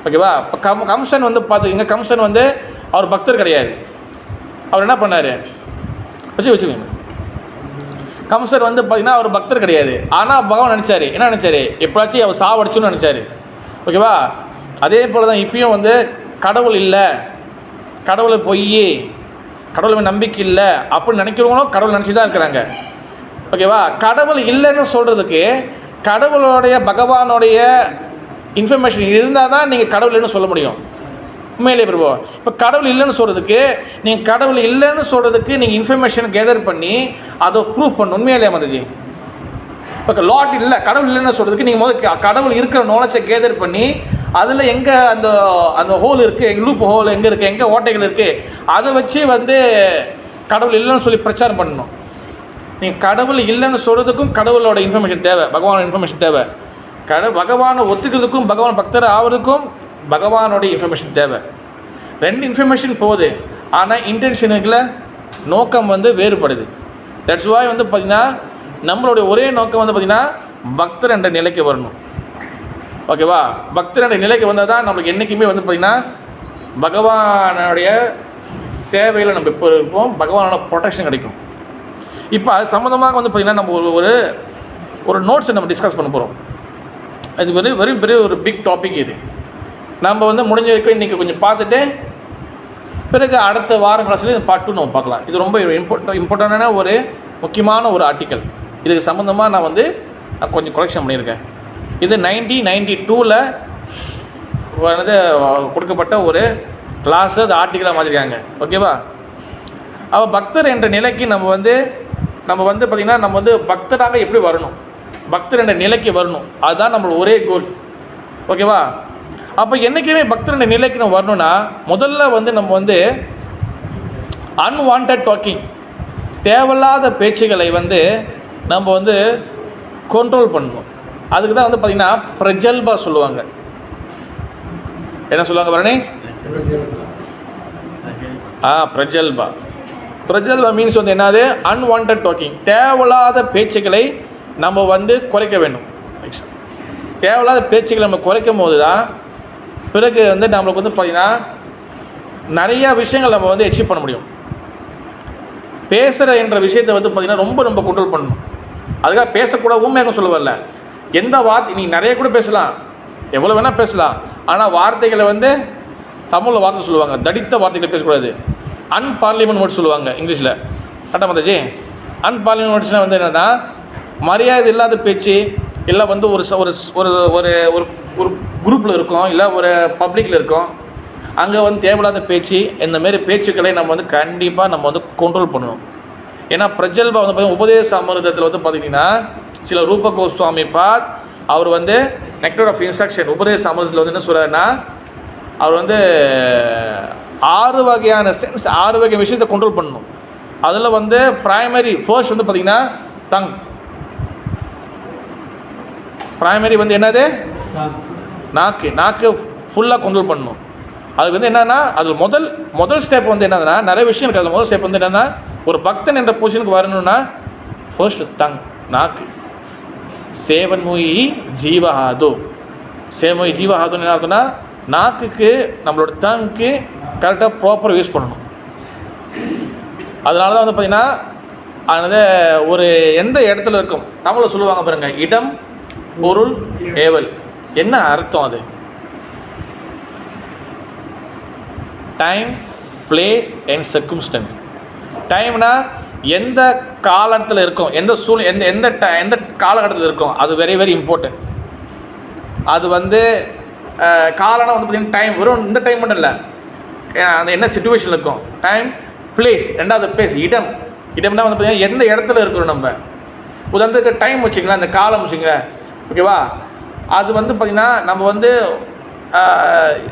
ஓகேவா? இப்போ கம்சன் வந்து பார்த்துக்கிங்க, கம்சன் வந்து அவர் பக்தர் கிடையாது. அவர் என்ன பண்ணார் வச்சுக்கோங்க, கம்சர் வந்து பார்த்திங்கன்னா அவர் பக்தர் கிடையாது. ஆனால் பகவான் நினச்சார், என்ன நினச்சார்? எப்போயாச்சும் அவர் சாவடிச்சுன்னு நினச்சார், ஓகேவா? அதே போல் தான் இப்பயும் வந்து கடவுள் இல்லை, கடவுளை பொய், கடவுளை நம்பிக்கை இல்லை அப்படின்னு நினைக்கிறவங்களும் கடவுள் நினச்சி தான் இருக்கிறாங்க, ஓகேவா? கடவுள் இல்லைன்னு சொல்கிறதுக்கு கடவுளோடைய பகவானுடைய இன்ஃபர்மேஷன் இருந்தால் தான் நீங்கள் கடவுள் இல்லைன்னு சொல்ல முடியும். உண்மையிலே பிரபு, இப்போ கடவுள் இல்லைன்னு சொல்கிறதுக்கு நீங்கள் கடவுள் இல்லைன்னு சொல்கிறதுக்கு நீங்கள் இன்ஃபர்மேஷன் கேதர் பண்ணி அதை ப்ரூவ் பண்ணணும். உண்மையிலே மதுஜி, இப்போ லாட் இல்லை கடவுள் இல்லைன்னு சொல்கிறதுக்கு நீங்கள் முதல் கடவுள் இருக்கிற நாலேஜை கேதர் பண்ணி அதில் எங்கே அந்த அந்த ஹோல் இருக்குது, எங்கள் லூப் ஹோல் எங்கே இருக்குது, எங்கே ஓட்டைகள் இருக்குது, அதை வச்சு வந்து கடவுள் இல்லைன்னு சொல்லி பிரச்சாரம் பண்ணணும். நீங்கள் கடவுள் இல்லைன்னு சொல்கிறதுக்கும் கடவுளோட இன்ஃபர்மேஷன் தேவை, பகவானோட இன்ஃபர்மேஷன் தேவை. பகவானை ஒத்துக்கிறதுக்கும் பகவான் பக்தர் ஆகிறதுக்கும் பகவானோடைய இன்ஃபர்மேஷன் தேவை. 2 இன்ஃபர்மேஷன் போகுது, ஆனால் இன்டென்ஷனுக்குள்ள நோக்கம் வந்து வேறுபடுது. தட்ஸ் வாய் வந்து பார்த்திங்கன்னா நம்மளுடைய ஒரே நோக்கம் வந்து பார்த்திங்கன்னா பக்தர் என்ற நிலைக்கு வரணும், ஓகேவா? பக்தர் என்ற நிலைக்கு வந்தால் தான் நம்மளுக்கு என்றைக்குமே வந்து பார்த்திங்கன்னா பகவானுடைய சேவையில் நம்ம இப்போ இருப்போம், பகவானோட ப்ரொடெக்ஷன் கிடைக்கும். இப்போ அது சம்மந்தமாக வந்து பார்த்திங்கன்னா நம்ம ஒரு நோட்ஸை நம்ம டிஸ்கஸ் பண்ண போகிறோம். அது வெறும் பெரிய ஒரு பிக் டாபிக். இது நம்ம வந்து முடிஞ்ச வரைக்கும் இன்றைக்கி கொஞ்சம் பார்த்துட்டு பிறகு அடுத்த வாரம் கிளாஸில் இது பார்ட் 2 நம்ம பார்க்கலாம். இது ரொம்ப இம்பார்ட்டண்டான ஒரு முக்கியமான ஒரு ஆர்டிக்கல். இதுக்கு சம்மந்தமாக நான் வந்து கொஞ்சம் கொலெக்ஷன் பண்ணியிருக்கேன். இது 1992 வந்து கொடுக்கப்பட்ட ஒரு கிளாஸு, அது ஆர்டிக்கலாக மாற்றிருக்காங்க, ஓகேவா? அப்போ பக்தர் என்ற நிலைக்கு நம்ம வந்து பார்த்திங்கன்னா நம்ம வந்து பக்தராக எப்படி வரணும், பக்தர் என்ற நிலைக்கு வரணும், அதுதான் நம்மளோட ஒரே கோல், ஓகேவா? அப்போ என்றைக்குமே பக்தர் என்ற நிலைக்கு நம்ம வரணும்னா முதல்ல வந்து நம்ம வந்து அன்வான்ட் டாக்கிங், தேவையில்லாத பேச்சுகளை வந்து நம்ம வந்து கண்ட்ரோல் பண்ணணும். அதுக்கு தான் வந்து பார்த்திங்கன்னா பிரஜல்பா சொல்லுவாங்க. என்ன சொல்லுவாங்க பரணி? பிரஜல்பா மீன்ஸ் வந்து என்னது? Unwanted talking. தேவையில்லாத பேச்சுக்களை நம்ம வந்து குறைக்க வேண்டும். தேவையில்லாத பேச்சுக்களை நம்ம குறைக்கும் போது தான் பிறகு வந்து நம்மளுக்கு வந்து பார்த்திங்கன்னா நிறையா விஷயங்கள் நம்ம வந்து அச்சீவ் பண்ண முடியும். பேசுகிற என்ற விஷயத்தை வந்து பார்த்திங்கன்னா ரொம்ப ரொம்ப கண்ட்ரோல் பண்ணணும். அதுக்காக பேசக்கூடாது உண்மையாக சொல்ல வரல. எந்த வார்த்தை நீங்கள் நிறைய கூட பேசலாம், எவ்வளோ வேணால் பேசலாம், ஆனால் வார்த்தைகளை வந்து தமிழில் வார்த்தை சொல்லுவாங்க, தடித்த வார்த்தைகளை பேசக்கூடாது. அன்பார்லிமெண்ட் வேர்ட்ஸ் சொல்லுவாங்க இங்கிலீஷில். கரெக்டாக மாதாஜி? அன்பார்லிமெண்ட் வேர்ட்ஸ்னால் வந்து என்னென்னா மரியாதை இல்லாத பேச்சு, இல்லை வந்து ஒரு ஒரு ஒரு ஒரு ஒரு குரூப்பில் இருக்கோம், இல்லை ஒரு பப்ளிக்கில் இருக்கோம், அங்கே வந்து தேவையில்லாத பேச்சு, இந்தமாரி பேச்சுக்களை நம்ம வந்து கண்டிப்பாக நம்ம வந்து கண்ட்ரோல் பண்ணணும். ஏன்னா பிரஜல்பா வந்து பார்த்திங்கன்னா உபதேச அமிர்தத்தில் வந்து பார்த்திங்கன்னா சில ரூப கோஸ்வாமி பாத் அவர் வந்து நெக்டர் ஆஃப் இன்ஸ்ட்ரக்ஷன் உபதேச அமிர்தத்தில் வந்து என்ன சொல்கிறாருன்னா, அவர் வந்து 6 வகையான சென்ஸ், 6 வகை விஷயத்தை கண்ட்ரோல் பண்ணணும். அதில் வந்து ப்ரைமரி ஃபர்ஸ்ட் வந்து பார்த்திங்கன்னா டங். ப்ரைமரி வந்து என்னது? நாக்கு ஃபுல்லாக கண்ட்ரோல் பண்ணணும். அது வந்து என்னென்னா அது முதல் ஸ்டெப் வந்து என்னதுன்னா, நிறைய விஷயம் இருக்குது. அதில் முதல் ஸ்டெப் வந்து என்னென்னா, ஒரு பக்தன் என்ற பொசிஷனுக்கு வரணும்னா ஃபர்ஸ்ட் டங், நாக்கு. சேவன்முயி ஜீவஹாது. சேவன்முயி ஜீவஹாதுன்னு என்ன அர்த்தம்னா, நாக்குக்கு நம்மளோட டங்க்கு கரெக்டாக ப்ராப்பராக யூஸ் பண்ணணும். அதனால தான் வந்து பார்த்திங்கன்னா அது ஒரு எந்த இடத்துல இருக்கும், தமிழில் சொல்லுவாங்க பாருங்கள், இடம் பொருள் ஏவல். என்ன அர்த்தம்? அது டைம், பிளேஸ் அண்ட் சர்க்கம்ஸ்டன்ஸ். டைம்னா எந்த காலத்தில் இருக்கும், எந்த எந்த காலகட்டத்தில் இருக்கும், அது வெரி வெரி இம்பார்ட்டன்ட். அது வந்து காலம்னா வந்து பார்த்திங்கன்னா டைம் வெறும் இந்த டைம் மட்டும் இல்லை, அந்த என்ன சிச்சுவேஷனில் இருக்கும். டைம், பிளேஸ், ரெண்டாவது பிளேஸ், இடம்னா வந்து பார்த்திங்கன்னா எந்த இடத்துல இருக்கிறோம். நம்ம உதாரணத்துக்கு டைம் வச்சுக்கலாம், அந்த காலம் வச்சுங்க, ஓகேவா? அது வந்து பார்த்திங்கன்னா நம்ம வந்து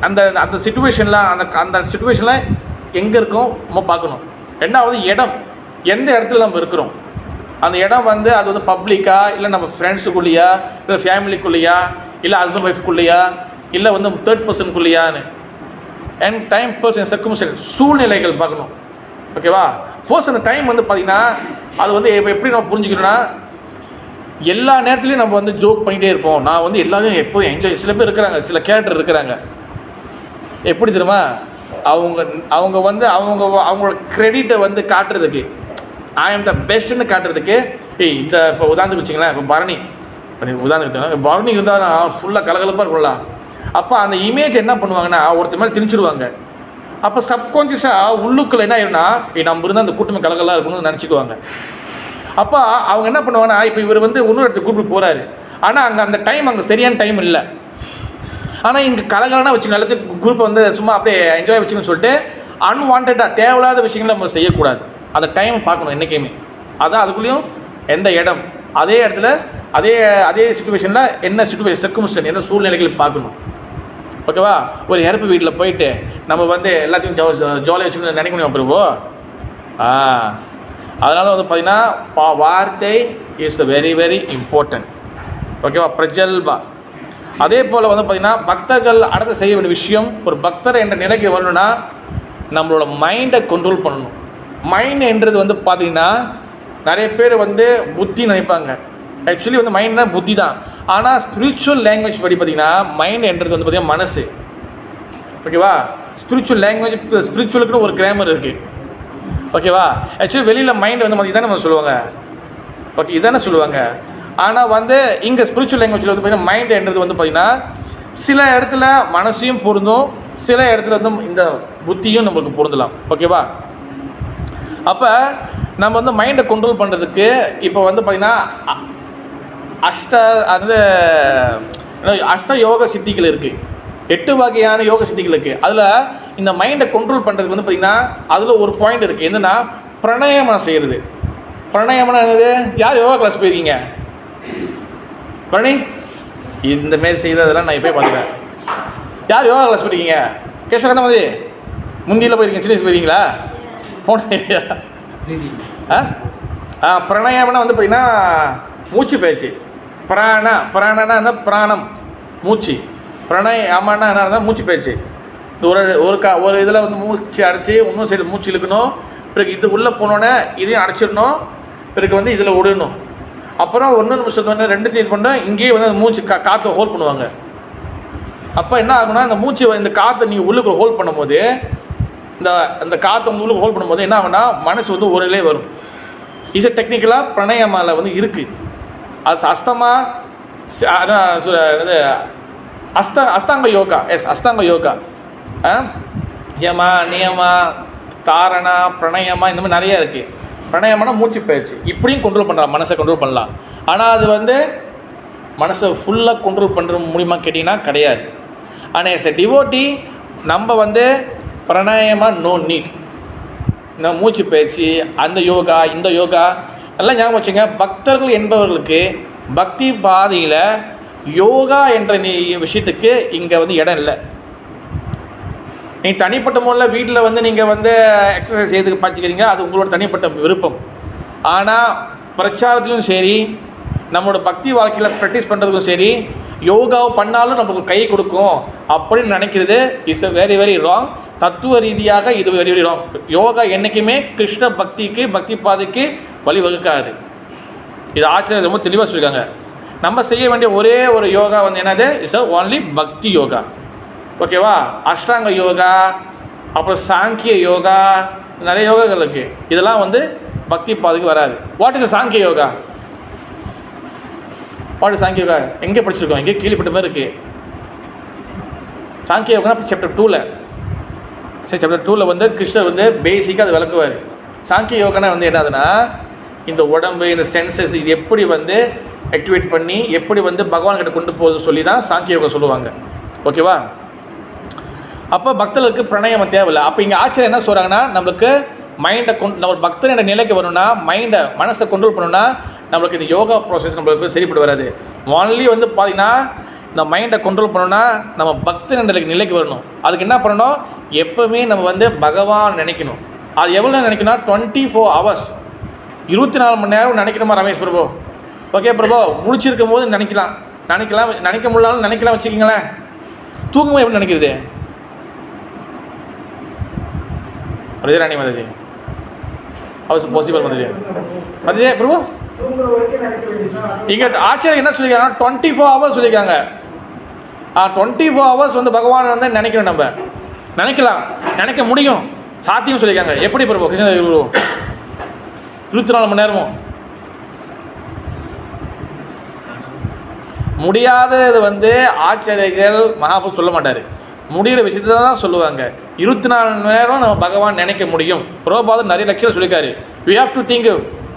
அந்த அந்த சிச்சுவேஷனில் அந்த சிச்சுவேஷனில் எங்கே இருக்கோம் நம்ம பார்க்கணும். ரெண்டாவது இடம், எந்த இடத்துல நம்ம இருக்கிறோம். அந்த இடம் வந்து அது வந்து பப்ளிக்கா, இல்லை நம்ம ஃப்ரெண்ட்ஸுக்குள்ளேயா, இல்லை ஃபேமிலிக்குள்ளேயா, இல்லை ஹஸ்பண்ட் ஒய்ஃப்குள்ளேயா, இல்லை வந்து தேர்ட் பர்சனுக்குள்ளேயான்னு. அண்ட் டைம், பர்சன், சர்க்கம்ஸ்டன்ஸ், சூழ்நிலைகள் பார்க்கணும், ஓகேவா? ஃபர்ஸ்ட் அந்த டைம் வந்து பார்த்திங்கன்னா அது வந்து எப்படி நம்ம புரிஞ்சுக்கணும்னா, எல்லா நேரத்துலையும் நம்ம வந்து ஜோக் பண்ணிகிட்டே இருப்போம். நான் வந்து எல்லாரையும் எப்போதும் என்ஜாய். சில பேர் இருக்கிறாங்க, சில கேரக்டர் இருக்கிறாங்க, எப்படி தெரியுமா, அவங்க வந்து அவங்களோட கிரெடிட்டை வந்து காட்டுறதுக்கு, ஐ ஆம் த பெஸ்ட்டுன்னு காட்டுறதுக்கு, இந்த இப்போ உதாரணத்துக்கு வச்சிங்களேன், இப்போ பரணி உதாரணத்துக்கு பரணி இருந்தால் ஃபுல்லாக கலகலப்பாக இருக்கும்ல. அப்போ அந்த இமேஜ் என்ன பண்ணுவாங்கன்னா ஒருத்தர் மேலே திணிச்சிடுவாங்க. அப்போ சப்கான்ஷியஸாக உள்ளுக்குள்ள என்ன ஆயிருன்னா, நம்ம இருந்தால் அந்த கூட்டமே கலகலாக இருக்கணும்னு நினச்சிக்குவாங்க. அப்போ அவங்க என்ன பண்ணுவாங்கன்னா, இப்போ இவர் வந்து இன்னொரு இடத்துக்கு கூப்பிட்டு போகிறாரு, ஆனால் அங்கே அந்த டைம் அங்கே சரியான டைம் இல்லை. ஆனால் இங்கே கலகலன்னா வச்சுக்கணும், எல்லாத்துக்கும் குரூப்பை வந்து சும்மா அப்படியே என்ஜாய் வச்சுக்கணும்னு சொல்லிட்டு அன்வான்டாக தேவையில்லாத விஷயங்களை நம்ம செய்யக்கூடாது. அந்த டைம் பார்க்கணும் என்றைக்குமே. அதான் அதுக்குள்ளேயும் எந்த இடம், அதே இடத்துல அதே சிச்சுவேஷனில் என்ன சிச்சுவேஷன், சர்க்கம்ஸ்டன்ஸ், என்ன சூழ்நிலைகள் பார்க்கணும், ஓகேவா? ஒரு இறப்பு வீட்டில் போயிட்டு நம்ம வந்து எல்லாத்தையும் ஜாலியாக வச்சுக்கணும் நினைக்கணும் பிறகு. அதனால் வந்து பார்த்திங்கன்னா வார்த்தை இஸ் வெரி வெரி இம்பார்ட்டன்ட், ஓகேவா? பிரஜல்பா. அதே போல் வந்து பார்த்திங்கன்னா பக்தர்கள் அடுத்து செய்ய வேண்டிய விஷயம், ஒரு பக்தர் என்ற நிலைக்கு வரணும்னா நம்மளோட மைண்டை கண்ட்ரோல் பண்ணணும். மைண்ட் என்றது வந்து பார்த்திங்கன்னா நிறைய பேர் வந்து புத்தி நினைப்பாங்க. ஆக்சுவலி வந்து மைண்ட்னா புத்தி தான். ஆனால் ஸ்பிரிச்சுவல் லாங்குவேஜ் படி பார்த்திங்கன்னா மைண்ட் என்றது வந்து பார்த்திங்கன்னா மனசு, ஓகேவா? ஸ்பிரிச்சுவல் லாங்குவேஜ், ஸ்பிரிச்சுவலுக்குன்னு ஒரு கிராமர் இருக்குது, ஓகேவா? ஆக்சுவலி வெளியில் மைண்ட் வந்து மாதிரி இதானே நம்ம சொல்லுவாங்க, ஓகே, இதானே சொல்லுவாங்க. ஆனால் வந்து இங்கே ஸ்பிரிச்சுவல் லாங்குவேஜில் வந்து பார்த்திங்கன்னா மைண்ட் என்றது வந்து பார்த்திங்கன்னா சில இடத்துல மனசையும் பொருந்தும், சில இடத்துல வந்து இந்த புத்தியும் நம்மளுக்கு பொருந்தலாம், ஓகேவா? அப்போ நம்ம வந்து மைண்டை கண்ட்ரோல் பண்ணுறதுக்கு இப்போ வந்து பார்த்திங்கன்னா அஷ்ட யோக சித்திகள் இருக்குது, 8 வகையான யோக சித்திகள் இருக்குது. அதில் இந்த மைண்டை கண்ட்ரோல் பண்ணுறதுக்கு வந்து பார்த்திங்கன்னா அதில் ஒரு பாயிண்ட் இருக்குது, என்னென்னா பிரணயமம் செய்கிறது. பிரணயம்னா என்னது? யார் யோகா கிளாஸ் போயிருக்கீங்க? பரணி, இந்தமாரி செய்கிறதெல்லாம் நான் இப்போ பார்த்துக்கிறேன். யார் யோகா கிளாஸ் போயிருக்கீங்க? கேஷவகந்தா மாதிரி முந்தியில் போயிருக்கீங்க, சின்ன போயிருக்கீங்களா? போனீங்களா? பிரணயம்னா வந்து பார்த்திங்கன்னா மூச்சு பயிற்சி. பிராணனா இருந்தால் பிராணம், மூச்சு. பிரணயமானா என்ன இருந்தால் மூச்சு பயிற்சி. ஒரு இதில் வந்து மூச்சு அடைச்சி இன்னொரு சைடு மூச்சு இழுக்கணும், பிறகு இது உள்ளே போனோன்னே இதையும் அடைச்சிடணும், பிறகு வந்து இதில் விடணும். அப்புறம் 1 நிமிஷத்து வந்து 2 இது பண்ணால் இங்கேயே வந்து அந்த மூச்சு காற்றை ஹோல்ட் பண்ணுவாங்க. அப்போ என்ன ஆகுனா, இந்த மூச்சு இந்த காற்றை நீங்கள் உள்ளுக்குள்ள ஹோல்ட் பண்ணும்போது, இந்த காற்றை உள்ளுக்கு ஹோல்ட் பண்ணும்போது என்ன ஆகுனா மனசு வந்து ஒரு நிலை வரும். இது டெக்னிக்கலாக பிரணயமாவில் வந்து இருக்குது. அது அஸ்தாங்க யோகா. அஸ்தாங்க யோகா யமா நியமா தாரணா பிரணயமா இந்த மாதிரி நிறைய இருக்குது. பிரணயமான மூச்சு பயிற்சி இப்படியும் கண்ட்ரோல் பண்ணலாம், மனசை கண்ட்ரோல் பண்ணலாம். ஆனால் அது வந்து மனசை ஃபுல்லாக கண்ட்ரோல் பண்ணுற மூலியமாக கேட்டிங்கன்னா கிடையாது. ஆனால் எஸ் எ டிவோட்டி நம்ம வந்து பிரணயமாக நோ நீட். இந்த மூச்சு பயிற்சி, அந்த யோகா, இந்த யோகா எல்லாம் ஞாபகம் வச்சுங்க. பக்தர்கள் என்பவர்களுக்கு பக்தி பாதையில் யோகா என்ற விஷயத்துக்கு இங்கே வந்து இடம் இல்லை. நீங்கள் தனிப்பட்ட முறையில் வீட்டில் வந்து நீங்கள் வந்து எக்ஸசைஸ் செய்யறதுக்கு பார்த்துக்கிறீங்க, அது உங்களோட தனிப்பட்ட விருப்பம். ஆனால் பிரச்சாரத்துலையும் சரி, நம்மளோட பக்தி வாழ்க்கையில் ப்ராக்டிஸ் பண்ணுறதுக்கும் சரி, யோகாவை பண்ணாலும் நமக்கு கை கொடுக்கும் அப்படின்னு நினைக்கிறது is a very very wrong. தத்துவ ரீதியாக இது வெரி வெரி ராங். யோகா என்றைக்குமே கிருஷ்ண பக்திக்கு, பக்தி பாதைக்கு வழிவகுக்காது. இது ஆச்சரியம் ரொம்ப தெளிவாக சொல்லியிருக்காங்க. நம்ம செய்ய வேண்டிய ஒரே ஒரு யோகா வந்து என்னது, இஸ் அ ஒன்லி பக்தி யோகா. ஓகேவா? அஷ்டாங்க யோகா, அப்புறம் சாங்கிய யோகா, நிறைய யோகாக்கள் இருக்குது. இதெல்லாம் வந்து பக்தி பாதைக்கு வராது. வாட் இஸ் சாங்கிய யோகா? வாட் இஸ் சாங்கிய யோகா? எங்கே படிச்சிருக்கோம்? எங்கே கேள்விப்பட்ட மாதிரி இருக்குது. சாங்கிய யோகா சாப்டர் 2ல், சரி சாப்டர் 2ல் வந்து கிருஷ்ணர் வந்து பேசிக்காக அது விளக்குவார். சாங்கிய யோகானா வந்து என்னதுன்னா, இந்த உடம்பு, இந்த சென்சஸ், இது எப்படி வந்து ஆக்டிவேட் பண்ணி எப்படி வந்து பகவான்கிட்ட கொண்டு போகுது சொல்லி தான் சாங்கிய யோகா சொல்லுவாங்க. ஓகேவா? அப்போ பக்தர்களுக்கு பிரணயம் தேவையில்லை. அப்போ இங்கே ஆச்சரியம் என்ன சொல்கிறாங்கன்னா, நம்மளுக்கு மைண்டை நம்ம பக்தர் என்ற நிலைக்கு வரணும்னா, மனசை கண்ட்ரோல் பண்ணணும்னா, நம்மளுக்கு இந்த யோகா ப்ராசஸ் நம்மளுக்கு சரிப்பட்டு வராது. ஒன்லி வந்து பார்த்திங்கன்னா இந்த மைண்டை கண்ட்ரோல் பண்ணணும்னா நம்ம பக்தர் என்ற நிலைக்கு வரணும். அதுக்கு என்ன பண்ணணும், எப்போவுமே நம்ம வந்து பகவான் நினைக்கணும். அது எவ்வளோ நினைக்கணும்? 24 hours, 24 மணி நேரம் நினைக்கணுமா ரமேஷ் பிரபு? ஓகே பிரபு, முடிச்சிருக்கும் போது நினைக்கலாம், நினைக்க முடியலாலும் நினைக்கலாம் வச்சுக்கிங்களேன். தூங்கும்போது எப்படி நினைக்கிறது? ராணி மதஜி ஹவுஸ் பாசிபிள் மதஜி பிரபு இங்கே ஆச்சரியம் என்ன சொல்லியிருக்காங்க? 24 hours சொல்லியிருக்காங்க. 24 hours வந்து பகவான் வந்து நினைக்கணும். நம்ம நினைக்கலாம், நினைக்க முடியும், சாத்தியம் சொல்லியிருக்காங்க. எப்படி பிரபு? கிருஷ்ண 24 மணி நேரமும் முடியாதது வந்து ஆச்சரியர்கள் மகாபுரு சொல்ல மாட்டார். முடிகிற விஷயத்தை தான் சொல்லுவாங்க. 24 மணி நேரம் நம்ம பகவான் நினைக்க முடியும். பிரபுபாதர் நிறைய லெக்சர் சொல்லியிருக்காரு. You have to think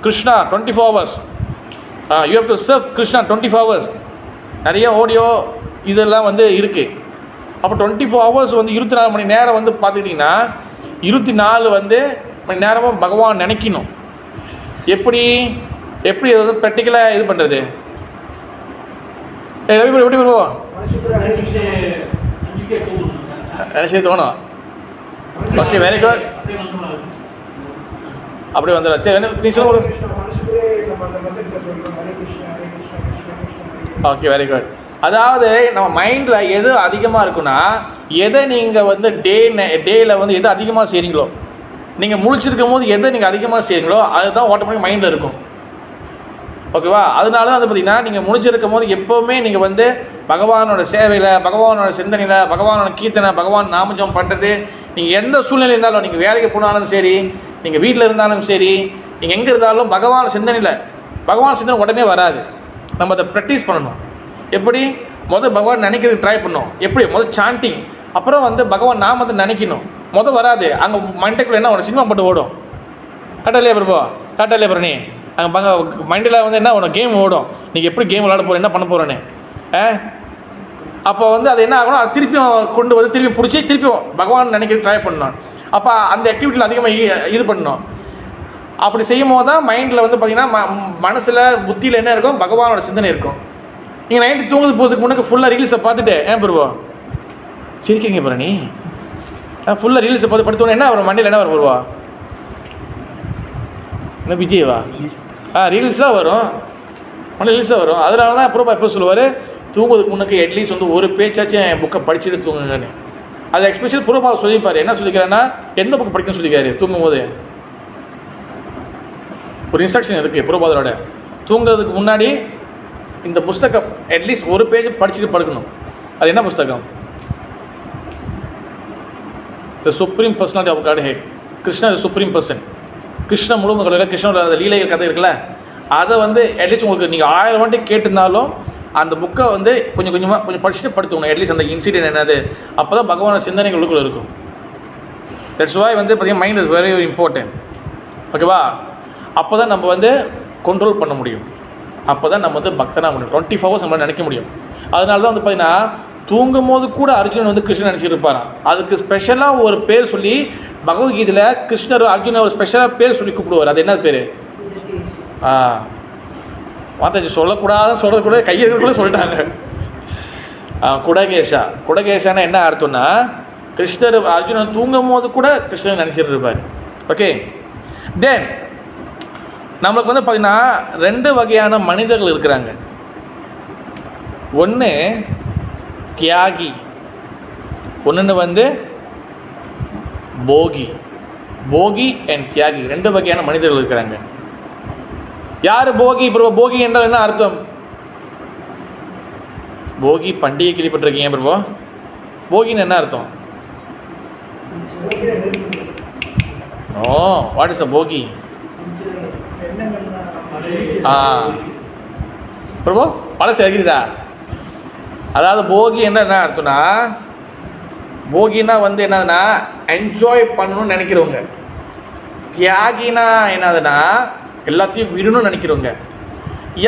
Krishna 24 hours. You have to serve Krishna 24 hours. நிறைய ஆடியோ இதெல்லாம் வந்து இருக்குது. அப்போ 24 hours வந்து 24 மணி நேரம் வந்து பார்த்துக்கிட்டிங்கன்னா 24 வந்து மணி நேரமும் பகவான் நினைக்கணும். எப்படி எப்படி அது வந்து ப்ராக்டிக்கலாக இது பண்ணுறது? எப்படி பண்ணுவோம்? நினைச்சே தோணும். Okay, very good. அப்படி வந்துடும். சரி, நீ சொல்ல. Okay, very good. அதாவது நம்ம மைண்டில் எது அதிகமாக இருக்குன்னா, எதை நீங்கள் வந்து டேயில் வந்து எது அதிகமாக செய்கிறீங்களோ, நீங்கள் முழிச்சிருக்கும் போது எதை நீங்கள் அதிகமாக செய்கிறீங்களோ அதுதான் ஆட்டோமேட்டிக் மைண்டில் இருக்கும். ஓகேவா? அதனால தான் வந்து பார்த்திங்கன்னா நீங்கள் முழிச்சிருக்கும் போது எப்போவுமே நீங்கள் வந்து பகவானோட சேவையில், பகவானோட சிந்தனையில், பகவானோட கீர்த்தனை, பகவான் நாமஜம் பண்ணுறது, நீங்கள் எந்த சூழ்நிலை இருந்தாலும், நீங்கள் வேலைக்கு போனாலும் சரி, நீங்கள் வீட்டில் இருந்தாலும் சரி, நீங்கள் எங்கே இருந்தாலும் பகவான் சிந்தனையில், பகவான் சிந்தனை உடனே வராது. நம்ம அதை ப்ராக்டிஸ் பண்ணணும். எப்படி? முதல் பகவான் நினைக்கிறதுக்கு ட்ரை பண்ணணும். எப்படி? முதல் சாண்டிங், அப்புறம் வந்து பகவான் நாமத்தை நினைக்கணும். முதல் வராது. அங்கே மண்டைக்குள்ளே என்ன ஒரு சினிமா போட்டு ஓடும். கட்டலையே பிரபு, கட்டலையே பிரணி, அங்கே மைண்டில் வந்து என்ன உனக்கு கேம் ஓடும். நீங்கள் எப்படி கேம் விளாட போகிறேன், என்ன பண்ண போகிறேன்னு. அப்போ வந்து அது என்ன ஆகணும், அது திருப்பியும் கொண்டு வந்து திருப்பி பிடிச்சி திருப்பியும் பகவான் நினைக்கிறது ட்ரை பண்ணணும். அப்போ அந்த ஆக்டிவிட்டியில் அதிகமாக இது பண்ணணும். அப்படி செய்யும் போது தான் மைண்டில் வந்து பார்த்திங்கன்னா மனசில் புத்தியில் என்ன இருக்கும், பகவானோட சிந்தனை இருக்கும். நீங்கள் நைட்டு தூங்குது போகிறதுக்கு முன்னாடி ஃபுல்லாக ரீல்ஸை பார்த்துட்டு பிரபு சிரிக்கிறீங்க பிரணி, ஃபுல்லாக ரீல்ஸை பார்த்து படுத்தோன்னே என்ன வரும் மண்டியில், என்ன வரும் வருவா? என்ன விஜயவா? ரீல்ஸ் தான் வரும், மண்டியில் ரீல்ஸ் தான் வரும். அதனால தான் பிரபா எப்போ சொல்லுவார், தூங்குறதுக்கு முன்னாடி அட்லீஸ்ட் வந்து ஒரு பேச்சாச்சும் என் புக்கை படிச்சுட்டு தூங்குங்கன்னு. அது எக்ஸ்பெஷல் பிரபா சொல்லியிருப்பார். என்ன சொல்லிக்கிறேன்னா, எந்த புக்கு படிக்கணும்னு சொல்லிக்காரு தூங்கும் போது. ஒரு இன்ஸ்ட்ரக்ஷன் இருக்குது பிரபாதரோட. தூங்குறதுக்கு முன்னாடி இந்த புஸ்தகம் அட்லீஸ்ட் ஒரு பேஜ் படிச்சுட்டு படுக்கணும். அது என்ன புஸ்தகம்? The supreme personality of Godhead. Krishna the supreme person. Krishna முழுவதும் கதையில் கிருஷ்ணோட அந்த லீலைகள் கதை இருக்குல்ல, அதை வந்து அட்லீஸ்ட் உங்களுக்கு நீங்கள் 1000 வாட்டி கேட்டிருந்தாலும் அந்த புக்கை வந்து கொஞ்சம் கொஞ்சமாக கொஞ்சம் படிச்சுட்டு படுத்துக்கணும். அட்லீஸ்ட் அந்த இன்சிடென்ட் என்னது, அப்போ தான் பகவானோட சிந்தனைகளுக்குள்ளே இருக்கும். தட்ஸ் வாய் வந்து பார்த்தீங்கன்னா மைண்ட் இஸ் வெரி இம்பார்ட்டன்ட். ஓகேவா? அப்போ தான் நம்ம வந்து கண்ட்ரோல் பண்ண முடியும். அப்போ தான் நம்ம வந்து பக்தனாக முடியும். 24 hours நம்மளால் நினைக்க முடியும். அதனால தான் வந்து பார்த்தீங்கன்னா தூங்கும் போது கூட அர்ஜுனன் வந்து கிருஷ்ணன் நினச்சிட்டு இருப்பாரான். அதுக்கு ஸ்பெஷலாக ஒரு பேர் சொல்லி பகவத்கீதையில் கிருஷ்ணர் அர்ஜுனன் ஒரு ஸ்பெஷலாக பேர் சொல்லி கூப்பிடுவார். அது என்ன பேர்? மாதாஜி சொல்லக்கூடாதுன்னு சொல்கிறது கூட கையெழுத்து கூட சொல்லிட்டாங்க. குடகேஷா. குடகேஷானா என்ன அர்த்தம்னா கிருஷ்ணர் அர்ஜுனன் தூங்கும் போது கூட கிருஷ்ணன் நினச்சிட்டு இருப்பார். ஓகே. தென் நம்மளுக்கு வந்து பார்த்திங்கன்னா 2 வகையான மனிதர்கள் இருக்கிறாங்க. ஒன்று தியாகி, ஒன்று வந்து போகி. போகி அண்ட் தியாகி 2 வகையான மனிதர்கள் இருக்கிறாங்க. யார் போகி? பிரபு போகி என்றால் என்ன அர்த்தம்? போகி பண்டிகை கேள்விப்பட்டிருக்கீங்க பிரபு? போகின்னு என்ன அர்த்தம்? ஓ, வாட் இஸ் அ போகி? பிரபு பழசு இருக்கிறதா? அதாவது போகி என்ன அர்த்தம்னா, போகினா வந்து என்னதுன்னா என்ஜாய் பண்ணணும்னு நினைக்கிறவங்க. தியாகினா என்னதுன்னா எல்லாத்தையும் விடணும்னு நினைக்கிறவங்க.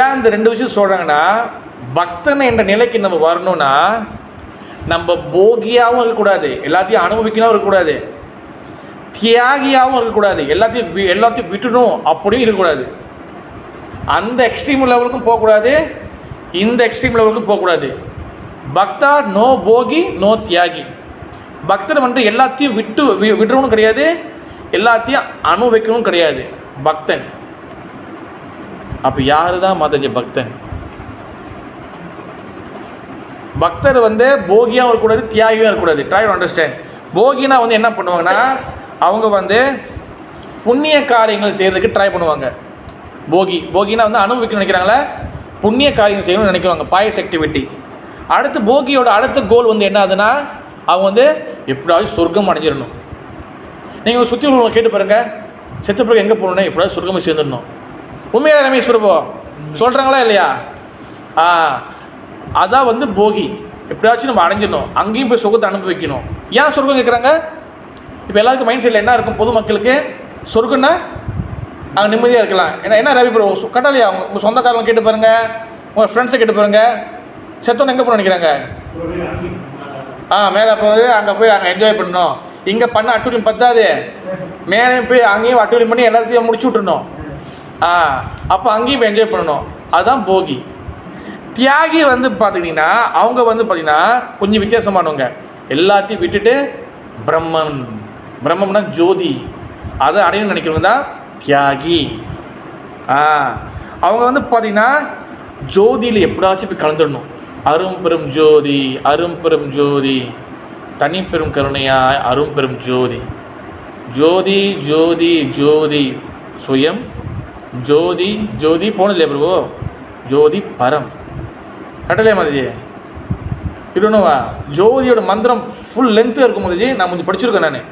ஏன் இந்த 2 விஷயம் சொல்கிறாங்கன்னா, பக்தனை என்ற நிலைக்கு நம்ம வரணும்னா நம்ம போகியாகவும் இருக்கக்கூடாது, எல்லாத்தையும் அனுபவிக்கணும் இருக்கக்கூடாது, தியாகியாகவும் இருக்கக்கூடாது, எல்லாத்தையும் விட்டுணும் அப்படியும் இருக்கக்கூடாது. அந்த எக்ஸ்ட்ரீம் லெவலுக்கும் போகக்கூடாது, இந்த எக்ஸ்ட்ரீம் லெவலுக்கும் போகக்கூடாது. பக்தா நோ போகி நோ தியாகி. பக்தர் வந்து எல்லாத்தையும் விட்டுறவும் கிடையாது, எல்லாத்தையும் அனுபவிக்கணும் கிடையாது பக்தன். அப்போ யாரு தான் மாதாஜி பக்தன்? பக்தர் வந்து போகியாகவும் இருக்கக்கூடாது, தியாகியும் இருக்கக்கூடாது. Try to understand. போகினா வந்து என்ன பண்ணுவாங்கன்னா அவங்க வந்து புண்ணிய காரியங்கள் செய்கிறதுக்கு ட்ரை பண்ணுவாங்க. போகினா வந்து அனுபவிக்கணும்னு நினைக்கிறாங்களே, புண்ணிய காரியங்கள் செய்யணும்னு நினைக்கிறாங்க, பாயஸ் ஆக்டிவிட்டி. அடுத்து போகியோட அடுத்த கோல் வந்து என்ன ஆகுதுன்னா அவங்க வந்து எப்படியாவது சொர்க்கம் அடைஞ்சிடணும். நீங்கள் சுற்றி உள்ளவங்களை கேட்டு பாருங்கள், செத்த பிறகு எங்கே போகணுன்னா எப்படியாவது சொர்க்கமாக சேர்ந்துடணும். உண்மையாக ரமேஷ் பிரபு சொல்கிறாங்களா இல்லையா? அதான் வந்து போகி. எப்படியாச்சும் நம்ம அடைஞ்சிடணும், அங்கேயும் போய் சொர்க்கத்தை அனுபவிக்கணும். ஏன் சொர்க்கம் கேட்குறாங்க? இப்போ எல்லாருக்கும் மைண்ட் செட்டில் என்ன இருக்கும்? பொதுமக்களுக்கு சொர்க்கம்னா அங்கே நிம்மதியாக இருக்கலாம். என்ன ரவி பிரபு கட்டாலையா? உங்கள் சொந்தக்காரங்க கேட்டு பாருங்கள், உங்கள் ஃப்ரெண்ட்ஸை கேட்டு பாருங்கள், செத்தோன்னு எங்கே போகணும்னு நினைக்கிறாங்க? மேலே போய் அங்கே என்ஜாய் பண்ணணும். இங்கே பண்ண அட்டூழியம் பத்தாது, மேலே போய் அங்கேயும் அட்டூழியம் பண்ணி எல்லாத்தையும் முடிச்சு விட்டுருணும். அப்போ அங்கேயும் போய் என்ஜாய் பண்ணணும். அதுதான் போகி. தியாகி வந்து பார்த்துக்கிட்டிங்கன்னா அவங்க வந்து பார்த்திங்கன்னா கொஞ்சம் வித்தியாசமானவங்க. எல்லாத்தையும் விட்டுட்டு பிரம்மம்னா ஜோதி, அதை அடையணும்னு நினைக்கிறவங்க தான் தியாகி. அவங்க வந்து பார்த்திங்கன்னா ஜோதியில் எப்படாச்சும் போய் கலந்துடணும். அரும் பெரும் ஜோதி, அரும் பெரும் ஜோதி, தனி பெரும் கருணையாய் அரும் பெரும் ஜோதி, ஜோதி ஜோதி ஜோதி சுயம் ஜோதி ஜோதி போனதில்லையா பிரபு? ஜோதி பரம் கட்டலையா மாதாஜி? இல்லைன்னுவா ஜோதியோட மந்திரம் ஃபுல் லென்த்தாக இருக்கும் மாதாஜி, நான் கொஞ்சம் படிச்சிருக்கேன் நான்.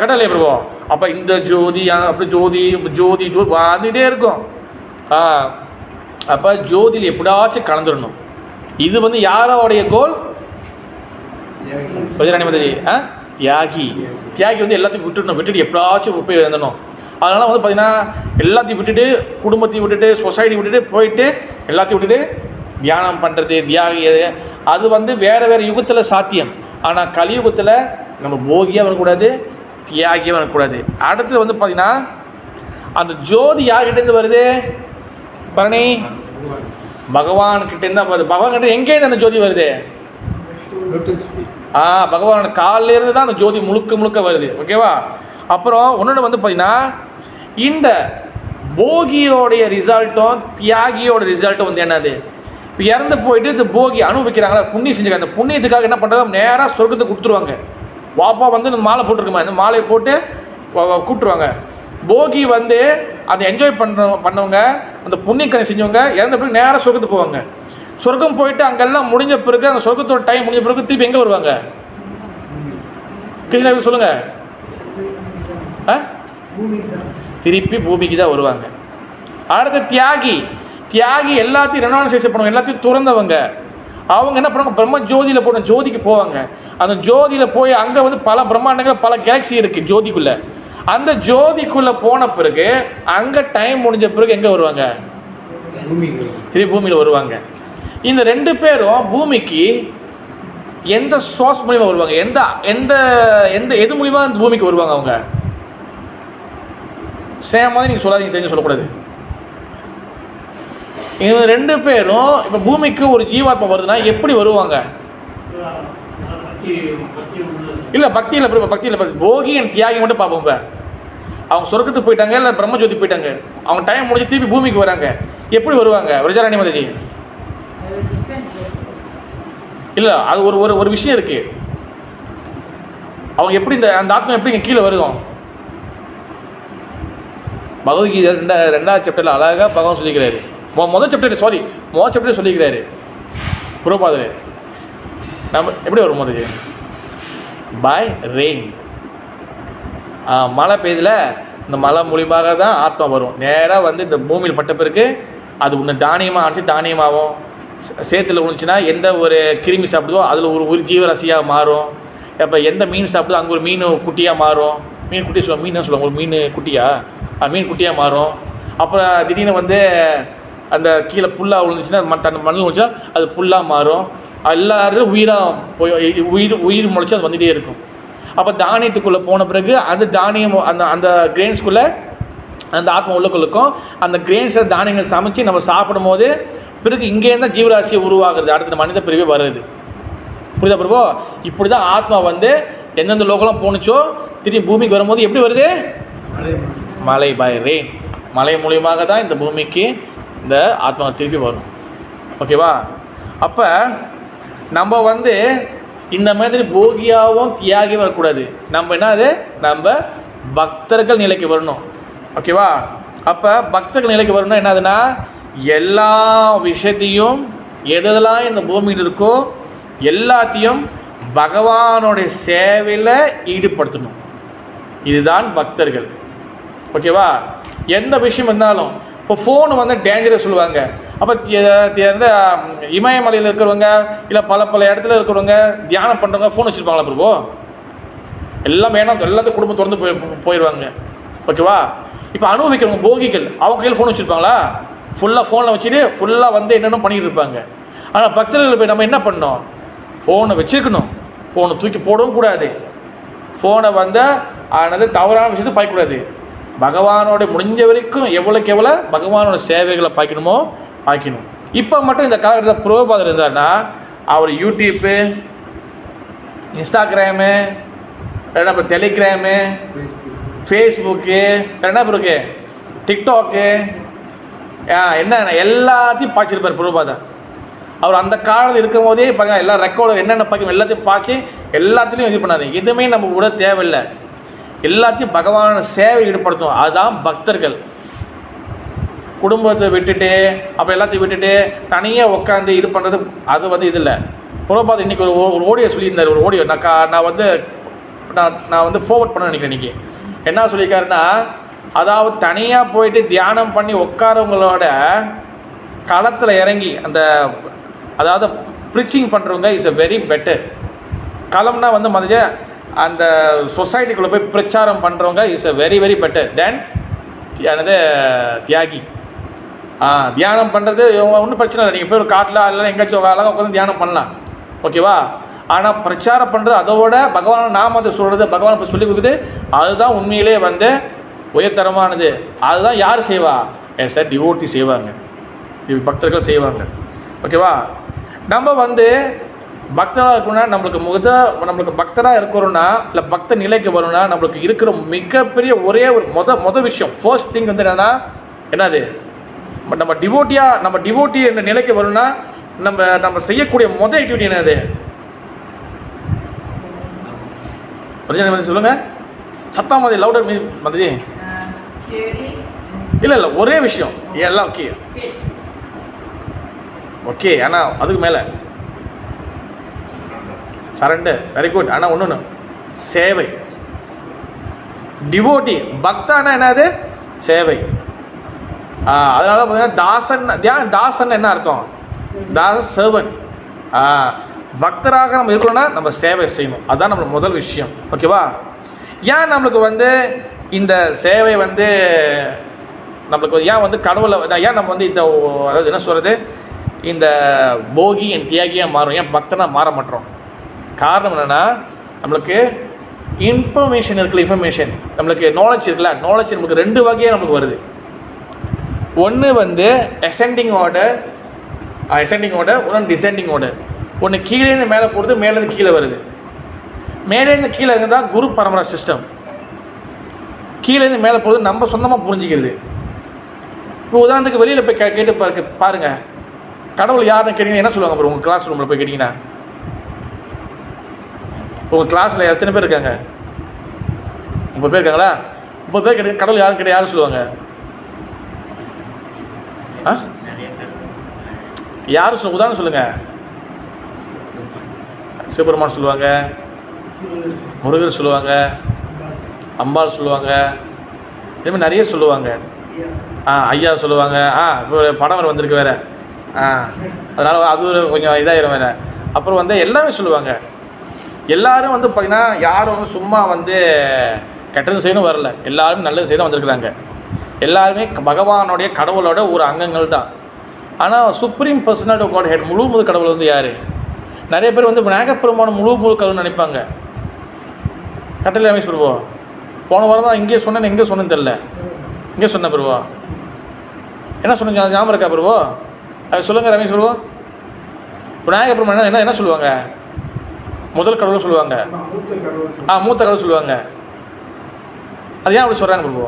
கட்டலையா பிரபு? அப்போ இந்த ஜோதி அப்படி ஜோதி ஜோதி ஜோதி வந்துகிட்டே இருக்கும். அப்போ ஜோதியில் எப்படாச்சும் கலந்துடணும். இது வந்து யாரோடைய கோல்? ராணி மாதாஜி தியாகி. தியாகி வந்து எல்லாத்தையும் விட்டுட்டு எப்படாச்சும் போய் எழுந்தணும். அதனால் வந்து பார்த்திங்கன்னா எல்லாத்தையும் விட்டுட்டு, குடும்பத்தையும் விட்டுட்டு, சொசைட்டி விட்டுட்டு போயிட்டு எல்லாத்தையும் விட்டுட்டு தியானம் பண்ணுறது, தியாகி, அது வந்து வேறு யுகத்தில் சாத்தியம். ஆனால் கலியுகத்தில் நம்ம போகியாக வரக்கூடாது, தியாகியாக வரக்கூடாது. அடுத்து வந்து பார்த்திங்கன்னா அந்த ஜோதி யார்கிட்டேருந்து வருது? பரணி பகவான்கிட்டேருந்து தான் வருது. பகவான்கிட்ட எங்கேருந்து அந்த ஜோதி வருது? பகவான் காலிலேருந்து தான் அந்த ஜோதி முழுக்க வருது. ஓகேவா? அப்புறம் ஒன்று வந்து பார்த்திங்கன்னா இந்த போகியோடைய ரிசல்ட்டும் தியாகியோட ரிசல்ட்டும் வந்து என்னது? இப்போ இறந்து போயிட்டு இந்த போகி அனுபவிக்கிறாங்களா, புண்ணியம் செஞ்சுக்காங்க. அந்த புண்ணியத்துக்காக என்ன பண்ணுறாங்க? நேராக சொர்க்கத்தை கொடுத்துருவாங்க. வாப்பா வந்து இந்த மாலை போட்டிருக்குமா, இந்த மாலையை போட்டு கூப்பிட்டுருவாங்க. போகி வந்து அதை என்ஜாய் பண்ணவங்க, அந்த புண்ணியக்கணி செஞ்சவங்க இறந்த பிறகு நேராக சொர்க்கத்துக்கு போவாங்க. சொர்க்கம் போயிட்டு அங்கெல்லாம் முடிஞ்ச பிறகு, அந்த சொர்க்கத்தோட டைம் முடிஞ்ச பிறகு திருப்பி எங்கே வருவாங்க? கிருஷ்ணா சொல்லுங்கள். திருப்பி பூமிக்கு தான் வருவாங்க. அடுத்த தியாகி. தியாகி எல்லாத்தையும் ரெனான்சேஷன் பண்ணுவாங்க, எல்லாத்தையும் துறந்தவங்க. அவங்க என்ன பண்ணுவாங்க, பிரம்ம ஜோதியில் போன ஜோதிக்கு போவாங்க. அந்த ஜோதியில் போய் அங்கே வந்து பல பிரம்மாண்டங்கள் பல கேலக்ஸி இருக்குது ஜோதிக்குள்ளே. அந்த ஜோதிக்குள்ளே போன பிறகு அங்கே டைம் முடிஞ்ச பிறகு எங்கே வருவாங்க, திரும்பி பூமியில் வருவாங்க. இந்த 2 பேரும் பூமிக்கு எந்த சோர்ஸ் மூலிமா வருவாங்க, எந்த எந்த எந்த எது மூலிமா இந்த பூமிக்கு வருவாங்க? அவங்க சேம் மாதிரி நீங்கள் சொல்லாதீங்க, தெரிஞ்சு சொல்லக்கூடாது. இவங்க 2 பேரும் இப்போ பூமிக்கு ஒரு ஜீவாத்மா வருதுன்னா எப்படி வருவாங்க? இல்லை பக்தியில் போகி என் தியாகி மட்டும் பார்ப்போம். இப்போ அவங்க சொர்க்கத்துக்கு போயிட்டாங்க, இல்லை பிரம்மஜோதி போயிட்டாங்க, அவங்க டைம் முடிஞ்சு திருப்பி பூமிக்கு வராங்க, எப்படி வருவாங்க விஜயராணி மாதாஜி? இல்லை அது ஒரு ஒரு ஒரு விஷயம் இருக்குது. அவங்க எப்படி அந்த ஆத்மா எப்படி இங்கே கீழே வருவோம்? பகவத்கீதை 2வது சாப்டரில் அழகாக பகவான் சொல்லிக்கிறாரு. முதல் சாப்டர் சொல்லிக்கிறாரு புரோபாதர். நம்ம எப்படி வரும் முதல்ல? By rain. மழை பெய்யுதுல, இந்த மழை மூலியமாக தான் ஆத்மா வரும். நேராக வந்து இந்த பூமியில் பட்ட பிறகு அது ஒன்று தானியமாக ஆச்சு, தானியமாகும். சேத்துல விழுந்துச்சுன்னா எந்த ஒரு கிருமி சாப்பிடுதோ அதில் ஒரு ஜீவராசியாக மாறும். இப்போ எந்த மீன் சாப்பிடுதோ அங்கே ஒரு மீன் குட்டியாக மாறும். மீன் குட்டி சொல்லுவாங்க, மீன் சொல்லுவாங்க, ஒரு மீன் குட்டியாக மீன் குட்டியாக மாறும். அப்புறம் திடீர்னு வந்து அந்த கீழே புல்லாக விழுந்துச்சுன்னா தன் மண்ணில் விழுந்துச்சுன்னா அது புல்லாக மாறும். எல்லா இடத்துலையும் உயிராக போய் உயிர் முளைச்சி அது வந்துகிட்டே இருக்கும். அப்போ தானியத்துக்குள்ளே போன பிறகு அந்த தானியம் அந்த கிரெயின்ஸ்குள்ளே அந்த ஆத்மா உள்ளுக்குள்ளுக்கும். அந்த கிரெயின்ஸை தானியங்கள் சமைச்சு நம்ம சாப்பிடும் போது பிறகு இங்கேருந்து தான் ஜீவராசியை உருவாகுறது, அடுத்த மனித பிரிவே வருது. புரியுதா பிரபு? இப்படி தான் ஆத்மா வந்து எந்தெந்த லோகலாம் போணுச்சோ திரும்பி பூமிக்கு வரும்போது எப்படி வருது? மழை பை ரெயின். மழை மூலியமாக தான் இந்த பூமிக்கு இந்த ஆத்மா திருப்பி வரும். ஓகேவா? அப்போ நம்ம வந்து இந்த மாதிரி போகியாகவும் தியாகியும் வரக்கூடாது. நம்ம என்னது, நம்ம பக்தர்கள் நிலைக்கு வரணும். ஓகேவா? அப்போ பக்தர்கள் நிலைக்கு வரணும்னா என்னதுன்னா, எல்லா விஷயத்தையும் எதெல்லாம் இந்த பூமியில் இருக்கோ எல்லாத்தையும் பகவானுடைய சேவையில் ஈடுபடுத்தணும். இதுதான் பக்தர்கள். ஓகேவா? எந்த விஷயம் இருந்தாலும் இப்போ ஃபோனு வந்து டேஞ்சரஸ் சொல்லுவாங்க. அப்போ இமயமலையில் இருக்கிறவங்க இல்லை பல இடத்துல இருக்கிறவங்க தியானம் பண்ணுறவங்க ஃபோன் வச்சுருப்பாங்களா பிரபு? எல்லாம் வேணாம், எல்லாத்தையும் குடும்பம் தொடர்ந்து போயிடுவாங்க. ஓகேவா? இப்போ அனுபவிக்கிறவங்க போகிகள் அவங்க கையில் ஃபோன் வச்சுருப்பாங்களா? ஃபுல்லாக ஃபோனில் வச்சுட்டு ஃபுல்லாக வந்து என்னென்ன பண்ணிகிட்டு இருப்பாங்க. ஆனால் பக்தர்கள் போய் நம்ம என்ன பண்ணோம்? ஃபோனை வச்சுருக்கணும். ஃபோனை தூக்கி போடவும் கூடாது. ஃபோனை வந்து ஆனது தவறான விஷயத்தை பார்க்கக்கூடாது. பகவானோட முடிஞ்ச வரைக்கும் எவ்வளோக்கு எவ்வளோ பகவானோட சேவைகளை பார்க்கணுமோ பார்க்கணும். இப்போ மட்டும் இந்த காலகட்டத்தில் புரோபாதர் இருந்தார்னா அவர் யூடியூப்பு, இன்ஸ்டாகிராமு, இல்லைன்னா இப்போ டெலிகிராமு, ஃபேஸ்புக்கு, என்ன இருக்கு டிக்டாக்கு, என்னென்ன எல்லாத்தையும் பார்த்துருப்பார் புரோபாதர். அவர் அந்த காலத்தில் இருக்கும் போதே பாருங்கள், எல்லா ரெக்கார்டு என்னென்ன பார்க்கணும் எல்லாத்தையும் பார்த்து எல்லாத்துலேயும் இது பண்ணாது. எதுவுமே நம்ம கூட தேவையில்லை. எல்லாத்தையும் பகவான சேவை ஈடுபடுத்தும். அதுதான் பக்தர்கள். குடும்பத்தை விட்டுட்டு அப்புறம் எல்லாத்தையும் விட்டுட்டு தனியாக உட்காந்து இது பண்ணுறது அது வந்து இது இல்லை. புரோபாத் இன்றைக்கி ஒரு ஓடியோ சொல்லியிருந்தார். ஒரு ஓடியோ நான் வந்து ஃபார்வர்ட் பண்ண நினைக்கிறேன். இன்றைக்கி என்ன சொல்லியிருக்காருன்னா, அதாவது தனியாக போயிட்டு தியானம் பண்ணி உட்காரவங்களோட களத்தில் இறங்கி அதாவது ப்ரீச்சிங் பண்ணுறவங்க இஸ் வெரி பெட்டர். களம்னா வந்து மதிய அந்த சொசைட்டிக்குள்ளே போய் பிரச்சாரம் பண்ணுறவங்க இஸ் வெரி வெரி பெட்டர் தென் எனது தியாகி. தியானம் பண்ணுறது ஒன்றும் பிரச்சனை இல்லை. நீங்கள் போய் ஒரு காட்டில் இல்லைன்னா எங்கேயாச்சும் அழகாக உட்காந்து தியானம் பண்ணலாம். ஓகேவா? ஆனால் பிரச்சாரம் பண்ணுறது அதோட பகவான் நாமத்தை சொல்கிறது, பகவானை இப்போ சொல்லிக் கொடுக்குது, அதுதான் உண்மையிலே வந்து உயர்தரமானது. அதுதான் யார் செய்வா? சார் டிவோட்டி செய்வாங்க, பக்தர்கள் செய்வாங்க. ஓகேவா? நம்ம வந்து பக்தராக இருக்கணும்னா நம்மளுக்கு பக்தராக இருக்கிறோன்னா இல்லை பக்த நிலைக்கு வரணும்னா நம்மளுக்கு இருக்கிற மிகப்பெரிய ஒரே ஒரு மொதல் விஷயம் ஃபர்ஸ்ட் திங் வந்து என்னது நம்ம டிவோட்டி என்ற நிலைக்கு வரணும்னா நம்ம செய்யக்கூடிய மொதல் ஆக்டிவிட்டி என்னது? சொல்லுங்க சத்தம் மாதிரி லவுடர் மதி. இல்லை ஒரே விஷயம் எல்லாம் ஓகே ஓகே. ஆனால் அதுக்கு மேலே சரண்டர் வெரி குட். ஆனால் ஒன்று சேவை. டிவோட்டி பக்தானா என்னது? சேவை. அதனால பார்த்தீங்கன்னா தாசன் என்ன அர்த்தம்? தாசன் சர்வன். பக்தராக நம்ம இருக்கணும்னா நம்ம சேவை செய்யணும். அதுதான் நம்மளுக்கு முதல் விஷயம். ஓகேவா? ஏன் நம்மளுக்கு வந்து இந்த சேவை வந்து நம்மளுக்கு ஏன் வந்து கடவுளை ஏன் நம்ம வந்து இந்த அதாவது என்ன சொல்கிறது இந்த போகி என் தியாகியாக மாறும், ஏன் பக்தனாக மாற மாட்டோம்? காரணம் என்னென்னா நம்மளுக்கு இன்ஃபர்மேஷன் இருக்குல்ல, இன்ஃபர்மேஷன் நம்மளுக்கு நாலேஜ் இருக்குல்ல, நாலேஜ் நமக்கு 2 வகையாக நம்மளுக்கு வருது. ஒன்று வந்து அசெண்டிங் ஆர்டர், ஒன்று டிசெண்டிங் ஆர்டர். ஒன்று கீழேருந்து மேலே போகிறது, மேலேருந்து கீழே வருது. மேலேருந்து கீழே இருந்து தான் குரு பரம்பரை சிஸ்டம். கீழேருந்து மேலே போகிறது நம்ம சொந்தமாக புரிஞ்சிக்கிறது. இப்போ உதாரணத்துக்கு வெளியில் போய் கேட்டு பாருங்கள், கடவுள் யாருன்னு கேட்டிங்கன்னா என்ன சொல்லுவாங்க? அப்புறம் உங்கள் கிளாஸ் ரூமில் போய் கேட்டிங்கன்னா, உங்கள் கிளாஸில் எத்தனை பேர் இருக்காங்க? 30 பேர் இருக்காங்களா? 30 பேர் கேட்டு கடவுள் யாருன்னு கேட்டால் யாரும் சொல்லுவாங்க? யாரும் சொல்லுங்க, உதாரணம் சொல்லுங்கள். சிவபெருமான் சொல்லுவாங்க, முருகர் சொல்லுவாங்க, அம்பாள் சொல்லுவாங்க, இதேமாதிரி நிறைய சொல்லுவாங்க. ஐயா சொல்லுவாங்க. இப்போ படம் வேறு வந்திருக்கு வேறு. அதனால் அது ஒரு கொஞ்சம் இதாகிடும் வேறு. அப்புறம் வந்து எல்லாமே சொல்லுவாங்க. எல்லோரும் வந்து பார்த்திங்கன்னா யாரும் சும்மா வந்து கெட்டது செய்யணும் வரல, எல்லோரும் நல்லது செய்ய தான் வந்திருக்குறாங்க. எல்லாருமே பகவானுடைய கடவுளோட ஒரு அங்கங்கள் தான். ஆனால் supreme personality of Godhead முழு கடவுள் வந்து யார்? நிறைய பேர் வந்து நாகப்பெருமான முழு கடவுள்னு நினைப்பாங்க. கட்டளை ரமேஷ் பிரபு போன வாரம் தான் இங்கே சொன்னேன்னு தெரில, இங்கே சொன்ன பிரபு என்ன சொன்னீங்க ஞாபகம் இருக்கா பிரபு? அது சொல்லுங்கள் ரமேஷ் பிரபு. நாகப்பெருமான் என்ன சொல்லுவாங்க? முதல் கடவுள் சொல்லுவாங்க. மூத்த கடவுள் சொல்லுவாங்க. அது ஏன் அப்படி சொல்கிறாங்க பிரபு?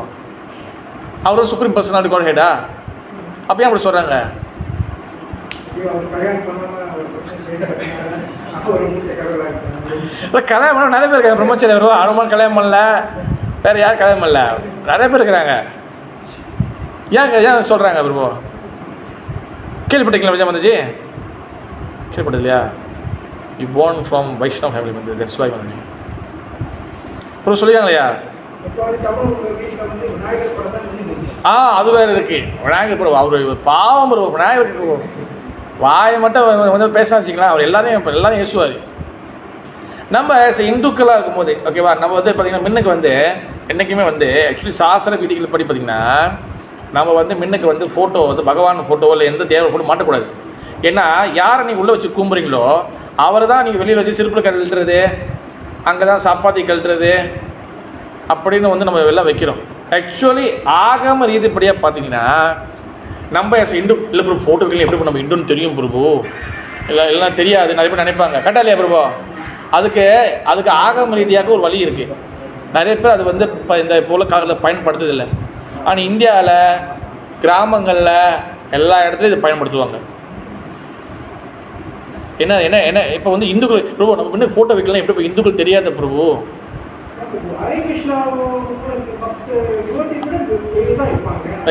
அவர் சுப்ரீம் பர்சனாலிட்டி காட் ஹெட்டா? அப்போ ஏன் அப்படி சொல்கிறாங்க? இல்லை கல்யாணம் பண்ண நிறைய பேர் இருக்காங்க. பிரம்மச்சரிய வருவா அனுமான் கல்யாணம் பண்ணல, வேறு யார் கல்யாணம் பண்ணல, நிறைய பேர் இருக்கிறாங்க. ஏன் சொல்கிறாங்க பிரபு? கேள்விப்பட்டீங்களா விஜய் மந்தஜி? கேள்விப்பட்டது இல்லையா? You born from Vaishnav family வந்து, தட்ஸ் வை வந்து அப்புறம் சொல்லியாங்களையா? அது வேறு இருக்குது. விநாயகர் படம் அவர் பாவம் பிரபு. விநாயகருக்கு வாயை மட்டும் வந்து பேச வச்சுக்கலாம், அவர் எல்லாரையும் ஏசுவார். நம்ம இந்துக்களாக இருக்கும்போது ஓகேவா, நம்ம வந்து பார்த்திங்கன்னா மின்னுக்கு வந்து என்றைக்குமே வந்து ஆக்சுவலி சாஸ்திர வீதிகள் படி பார்த்திங்கன்னா நம்ம வந்து மின்னுக்கு வந்து ஃபோட்டோ வந்து பகவான் ஃபோட்டோ இல்லை எந்த தேவை ஃபோட்டோ மாட்டக்கூடாது. ஏன்னா யாரை நீங்கள் உள்ளே வச்சு கும்புறீங்களோ அவரை தான் நீங்கள் வெளியில் வச்சு சிறுப்பில் கழட்டுறது, அங்கே தான் சப்பாத்தி கழட்டுறது அப்படின்னு வந்து நம்ம எல்லாம் வைக்கிறோம். ஆக்சுவலி ஆகம ரீதிப்படியாக பார்த்தீங்கன்னா நம்ம இந்து இல்லை பிரபு ஃபோட்டோ வைக்கலாம், எப்படி நம்ம இந்துன்னு தெரியும் பிரபு, எல்லாம் தெரியாது நிறைய பேர் நினைப்பாங்க. கரெக்டாக இல்லையா பிரபு? அதுக்கு ஆகம ரீதியாக ஒரு வழி இருக்குது. நிறைய பேர் அது வந்து இப்போ இந்த போல காலத்தில் பயன்படுத்துறதில்லை. ஆனால் இந்தியாவில் கிராமங்களில் எல்லா இடத்துலையும் இதை பயன்படுத்துவாங்க. என்ன என்ன என்ன இப்போ வந்து இந்துக்கள் பிரபு நம்ம முன்னே ஃபோட்டோ வைக்கலாம், எப்படி இப்போ இந்துக்கள் தெரியாத பிரபு?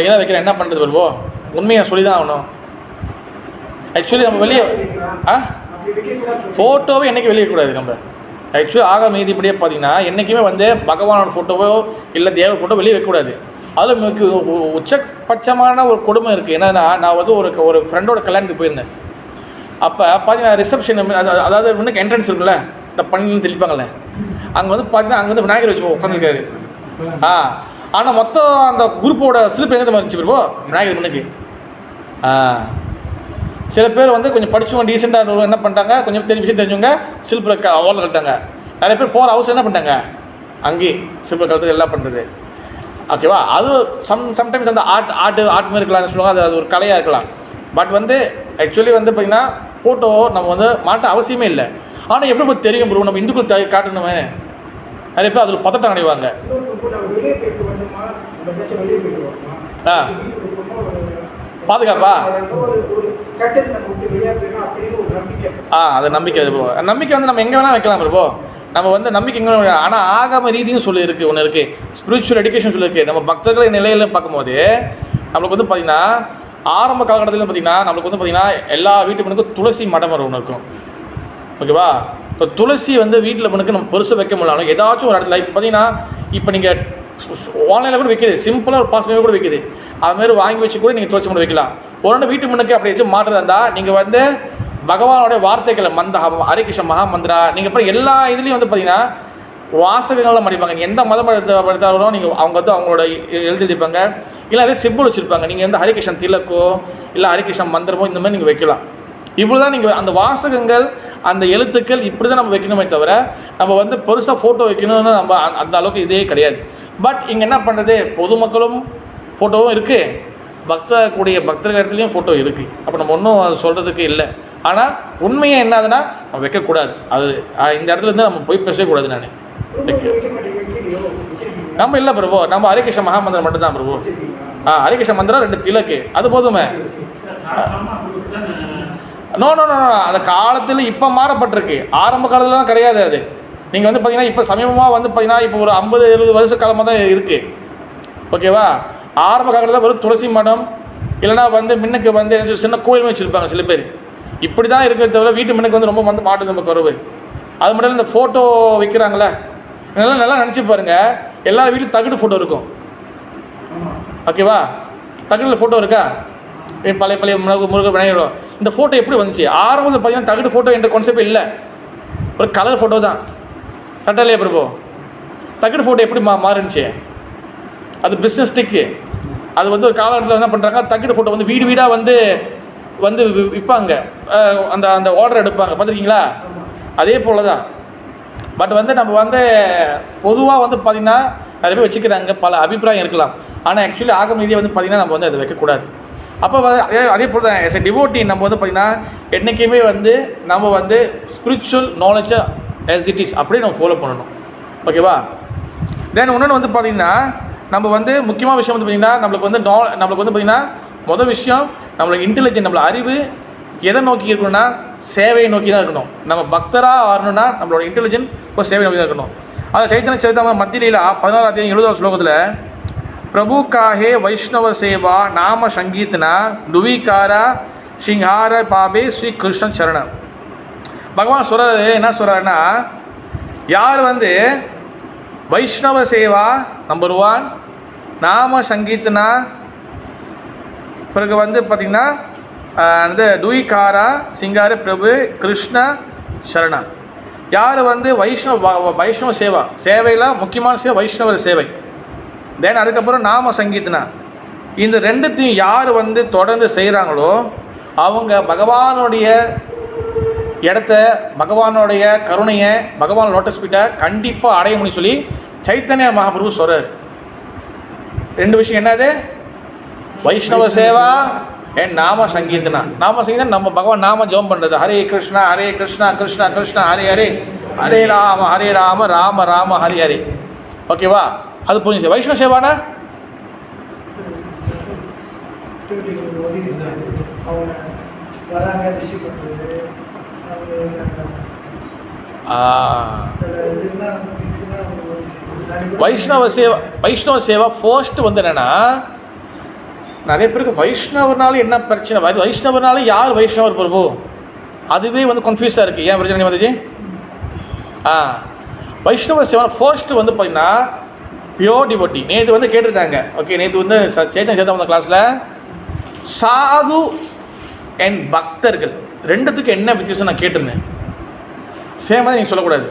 என்ன வைக்கிறேன் என்ன பண்ணுறது பிரபு? உண்மையாக சொல்லி தான் ஆகணும். ஆக்சுவலி நம்ம வெளியே ஃபோட்டோவே என்றைக்கும் வெளியக்கூடாது. நம்ம ஆக்சுவலி ஆக மீதிப்படியே பார்த்தீங்கன்னா என்றைக்குமே வந்து பகவானோட ஃபோட்டோவோ இல்லை தேவ ஃபோட்டோ வெளியே வைக்கக்கூடாது. அதில் எனக்கு உச்சபட்சமான ஒரு கொடுமை இருக்குது. என்னன்னா நான் வந்து ஒரு ஃப்ரெண்டோட கல்யாணத்துக்கு போயிருந்தேன். அப்போ பார்த்தீங்கன்னா ரிசப்ஷன் அதாவது முன்னுக்கு என்ட்ரன்ஸ் இருக்குல்ல, இந்த பண்ணின்னு தெளிப்பாங்கள்ல, அங்கே வந்து பார்த்தீங்கன்னா அங்கே வந்து விநாயகர் வச்சு உட்காந்துருக்காரு. ஆனால் மொத்தம் அந்த குரூப்போட சிலிப்பு எங்கே இருந்துச்சு பிரபு? விநாயகர் முன்னுக்கு. சில பேர் வந்து கொஞ்சம் படித்தவங்க டீசெண்டாக என்ன பண்ணிட்டாங்க, கொஞ்சம் விஷயம் தெரிஞ்சவங்க சிலிப்பில் அவார்டில் கட்டாங்க. நிறைய பேர் போகிற ஹவுஸ் என்ன பண்ணிட்டாங்க, அங்கேயே சிலிப்பில் கலத்துக்கு எல்லாம் பண்ணுறது. ஓகேவா? அது சம்டைம்ஸ் அந்த ஆர்ட் மாதிரி இருக்கலாம்னு சொல்லுவாங்க. அது ஒரு கலையாக இருக்கலாம். பட் வந்து ஆக்சுவலி வந்து பார்த்திங்கன்னா ஃபோட்டோ நம்ம வந்து மாட்ட அவசியமே இல்லை. ஆனால் எப்படி போய் தெரியும் ப்ரோ நம்ம இந்துக்கள் காட்டணுமே? நிறைய பேர் அதில் பதட்டம் அடைவாங்க. பாதுகாப்பா அது நம்பிக்கை ப்ரோ. நம்பிக்கை வந்து நம்ம எங்கே வேணால் வைக்கலாம் ப்ரோ. நம்ம வந்து நம்பிக்கை எங்கே, ஆனால் ஆகம ரீதியும் சொல்லி இருக்குது, ஒன்று இருக்குது, ஸ்பிரிச்சுவல் எஜுகேஷன் சொல்லியிருக்கு. நம்ம பக்தர்கள் நிலையில் பார்க்கும்போது நம்மளுக்கு வந்து பார்த்திங்கன்னா ஆரம்ப காலகட்டத்தில் பார்த்திங்கன்னா நம்மளுக்கு வந்து பார்த்திங்கன்னா எல்லா வீட்டு பெண்ணுக்கும் துளசி மடம் ஒன்று இருக்கும். ஓகேவா? இப்போ துளசி வந்து வீட்டில் பெண்ணுக்கு நம்ம பெருசாக வைக்க முடியலாம். ஏதாச்சும் ஒரு இடத்துல இப்போ பார்த்திங்கன்னா இப்போ நீங்கள் ஆன்லைனில் கூட வைக்கிது, சிம்பிளாக ஒரு பாஸ்மே கூட வைக்கிது. அதுமாதிரி வாங்கி வச்சு கூட நீங்கள் துளசி மடம் வைக்கலாம். ஒரு வீட்டு பெண்ணுக்கு அப்படி வச்சு மாற்றுறதா இருந்தால் நீங்கள் வந்து பகவானுடைய வார்த்தைகளை ஹரே கிருஷ்ண மகா மந்திரா நீங்கள் அப்புறம் எல்லா இதுலேயும் வந்து பார்த்தீங்கன்னா வாசகங்கள்லாம் படிப்பாங்க. நீங்கள் எந்த மதம் படித்தாலும் நீங்கள் அவங்க வந்து அவங்களோட எழுதியிருப்பாங்க, இல்லை அதே சிம்பிள் வச்சுருப்பாங்க. நீங்கள் வந்து ஹரே கிருஷ்ணன் திலக்கோ இல்லை ஹரே கிருஷ்ண மந்திரமோ இந்த மாதிரி நீங்கள் வைக்கலாம். இப்படி தான் நீங்கள் அந்த வாசகங்கள் அந்த எழுத்துக்கள் இப்படி தான் நம்ம வைக்கணுமே தவிர நம்ம வந்து பெருசாக ஃபோட்டோ வைக்கணும்னு நம்ம அந்த அளவுக்கு இதே கிடையாது. பட் இங்கே என்ன பண்ணுறது, பொதுமக்களும் ஃபோட்டோவும் இருக்குது, பக்தர்கள் இடத்துலையும் ஃபோட்டோ இருக்குது. அப்போ நம்ம ஒன்றும் அது சொல்கிறதுக்கு இல்லை. ஆனால் உண்மையை என்னதுன்னா நம்ம வைக்கக்கூடாது. அது இந்த இடத்துல இருந்து நம்ம போய் பேசவே கூடாது. நான் நம்ம இல்லை பிரபு, நம்ம ஹரே கிருஷ்ண மகாமந்திரம் மட்டும்தான் பிரபு. ஹரே கிருஷ்ண மந்திரம் 2 திலக்கு அது போதுமே. நோ நோ நோ அந்த காலத்தில் இப்போ மாறப்பட்டிருக்கு, ஆரம்ப காலத்துலாம் கிடையாது. அது நீங்கள் வந்து பார்த்தீங்கன்னா இப்போ சமீபமாக வந்து பார்த்தீங்கன்னா இப்போ ஒரு 50-70 வருஷ காலமாக தான் இருக்குது. ஓகேவா? ஆரம்ப காலத்தில் வெறும் துளசி மடம் இல்லைனா வந்து முன்னுக்கு வந்து சின்ன கோயில் வச்சுருப்பாங்க சில பேர். இப்படி தான் இருக்கிறத தவிர வீட்டு முன்னுக்கு வந்து ரொம்ப வந்து மாட்டு நம்ம குறவு. அது மட்டும் இந்த ஃபோட்டோ வைக்கிறாங்களே, நல்லா நினச்சி பாருங்கள், எல்லா வீட்லையும் தகுடு ஃபோட்டோ இருக்கும். ஓகேவா? தகுடில் ஃபோட்டோ இருக்கா? பழைய முருகர் விநாயகர். இந்த ஃபோட்டோ எப்படி வந்துச்சு? ஆரம்பத்தில் பார்த்தீங்கன்னா தகுடு ஃபோட்டோ என்ற கான்செப்ட் இல்லை, ஒரு கலர் ஃபோட்டோ தான். கரெக்டாக இல்லையா பிரபு? தகுடு ஃபோட்டோ எப்படி மாறுச்சு? அது பிஸ்னஸ் டிக்கு. அது வந்து ஒரு காலகட்டத்தில் என்ன பண்ணுறாங்க, தகுடு ஃபோட்டோ வந்து வீடு வீடாக வந்து விற்பாங்க, அந்த ஆர்டர் எடுப்பாங்க. பார்த்துருக்கீங்களா? அதே போல் தான். பட் வந்து நம்ம வந்து பொதுவாக வந்து பார்த்திங்கன்னா நிறைய பேர் வச்சுக்கிறாங்க, பல அபிப்பிராயம் இருக்கலாம். ஆனால் ஆக்சுவலி ஆகம ரீதியாக வந்து பார்த்திங்கன்னா நம்ம வந்து அதை வைக்கக்கூடாது. அப்போ அதே போல் தான் எஸ் எ டிவோட்டி நம்ம வந்து பார்த்திங்கன்னா என்றைக்குமே வந்து நம்ம வந்து ஸ்பிரிச்சுவல் நாலேஜை ஆஸ் இட் இஸ் அப்படியே நம்ம ஃபாலோ பண்ணணும். ஓகேவா? தென் இன்னொன்று வந்து பார்த்திங்கன்னா நம்ம வந்து முக்கியமான விஷயம் வந்து பார்த்திங்கன்னா நம்மளுக்கு வந்து பார்த்திங்கன்னா மொதல் விஷயம் நம்மளுக்கு இன்டெலிஜென்ட், நம்மளோட அறிவு எதை நோக்கி இருக்கணும்னா சேவையை நோக்கி தான் இருக்கணும். நம்ம பக்தராக வரணும்னா நம்மளோட இன்டெலிஜென்ட் இப்போ சேவை நோக்கி தான் இருக்கணும். அது சைத்தன்ய சரிதாம மத்தியில 16-70 ஸ்லோகத்தில் பிரபு காஹே வைஷ்ணவ சேவா நாம சங்கீத்னா டுவிகாரா சிங்கார பாபே ஸ்ரீ கிருஷ்ண சரணம். பகவான் சொல்கிறாரு, என்ன சொல்கிறாருன்னா, யார் வந்து வைஷ்ணவ சேவா நம்பர் 1, நாம சங்கீத்னா பிறகு வந்து பார்த்திங்கன்னா அந்த டுவிகாரா சிங்கார பிரபு கிருஷ்ண சரணா. யார் வந்து வைஷ்ணவ சேவையில் முக்கியமான சேவை வைஷ்ணவர் சேவை. தென் அதுக்கப்புறம் நாம சங்கீத்னா, இந்த ரெண்டுத்தையும் யார் வந்து தொடர்ந்து செய்கிறாங்களோ அவங்க பகவானுடைய இடத்த, பகவானுடைய கருணையை, பகவான் லோட்டஸ் பீட்டை கண்டிப்பாக அடைய முடியும் சொல்லி சைத்தன்ய மகாபிரபு சொல்கிறார். 2 விஷயம் என்னது? வைஷ்ணவ சேவா அண்ட் நாம சங்கீத்னா. நாம சங்கீதம் நம்ம பகவான் நாம ஜெபம் பண்ணுறது. ஹரே கிருஷ்ணா கிருஷ்ணா கிருஷ்ணா ஹரே ஹரே, ஹரே ராம ராம ராம ஹரே ஹரே. ஓகேவா? அது புரிஞ்சு. வைஷ்ணவ சேவானா வைஷ்ணவ சேவா ஃபர்ஸ்ட் வந்து என்னென்னா, நிறைய பேருக்கு வைஷ்ணவர்னால என்ன பிரச்சனை, வைஷ்ணவர்னால யார் வைஷ்ணவர் பிரபு, அதுவே வந்து கன்ஃபியூஸாக இருக்குது. ஏன் பிரச்சனை வந்துச்சு? வைஷ்ணவ சேவா ஃபர்ஸ்ட் வந்து பார்த்தீங்கன்னா பியோர் டிவோட்டி. நேற்று வந்து கேட்டிருக்காங்க. ஓகே, நேற்று வந்து சேத்தன் சேர்த்த கிளாஸில் சாது அண்ட் பக்தர்கள் ரெண்டுத்துக்கு என்ன வித்தியாசம் நான் கேட்டிருந்தேன். சேமாக நீங்கள் சொல்லக்கூடாது.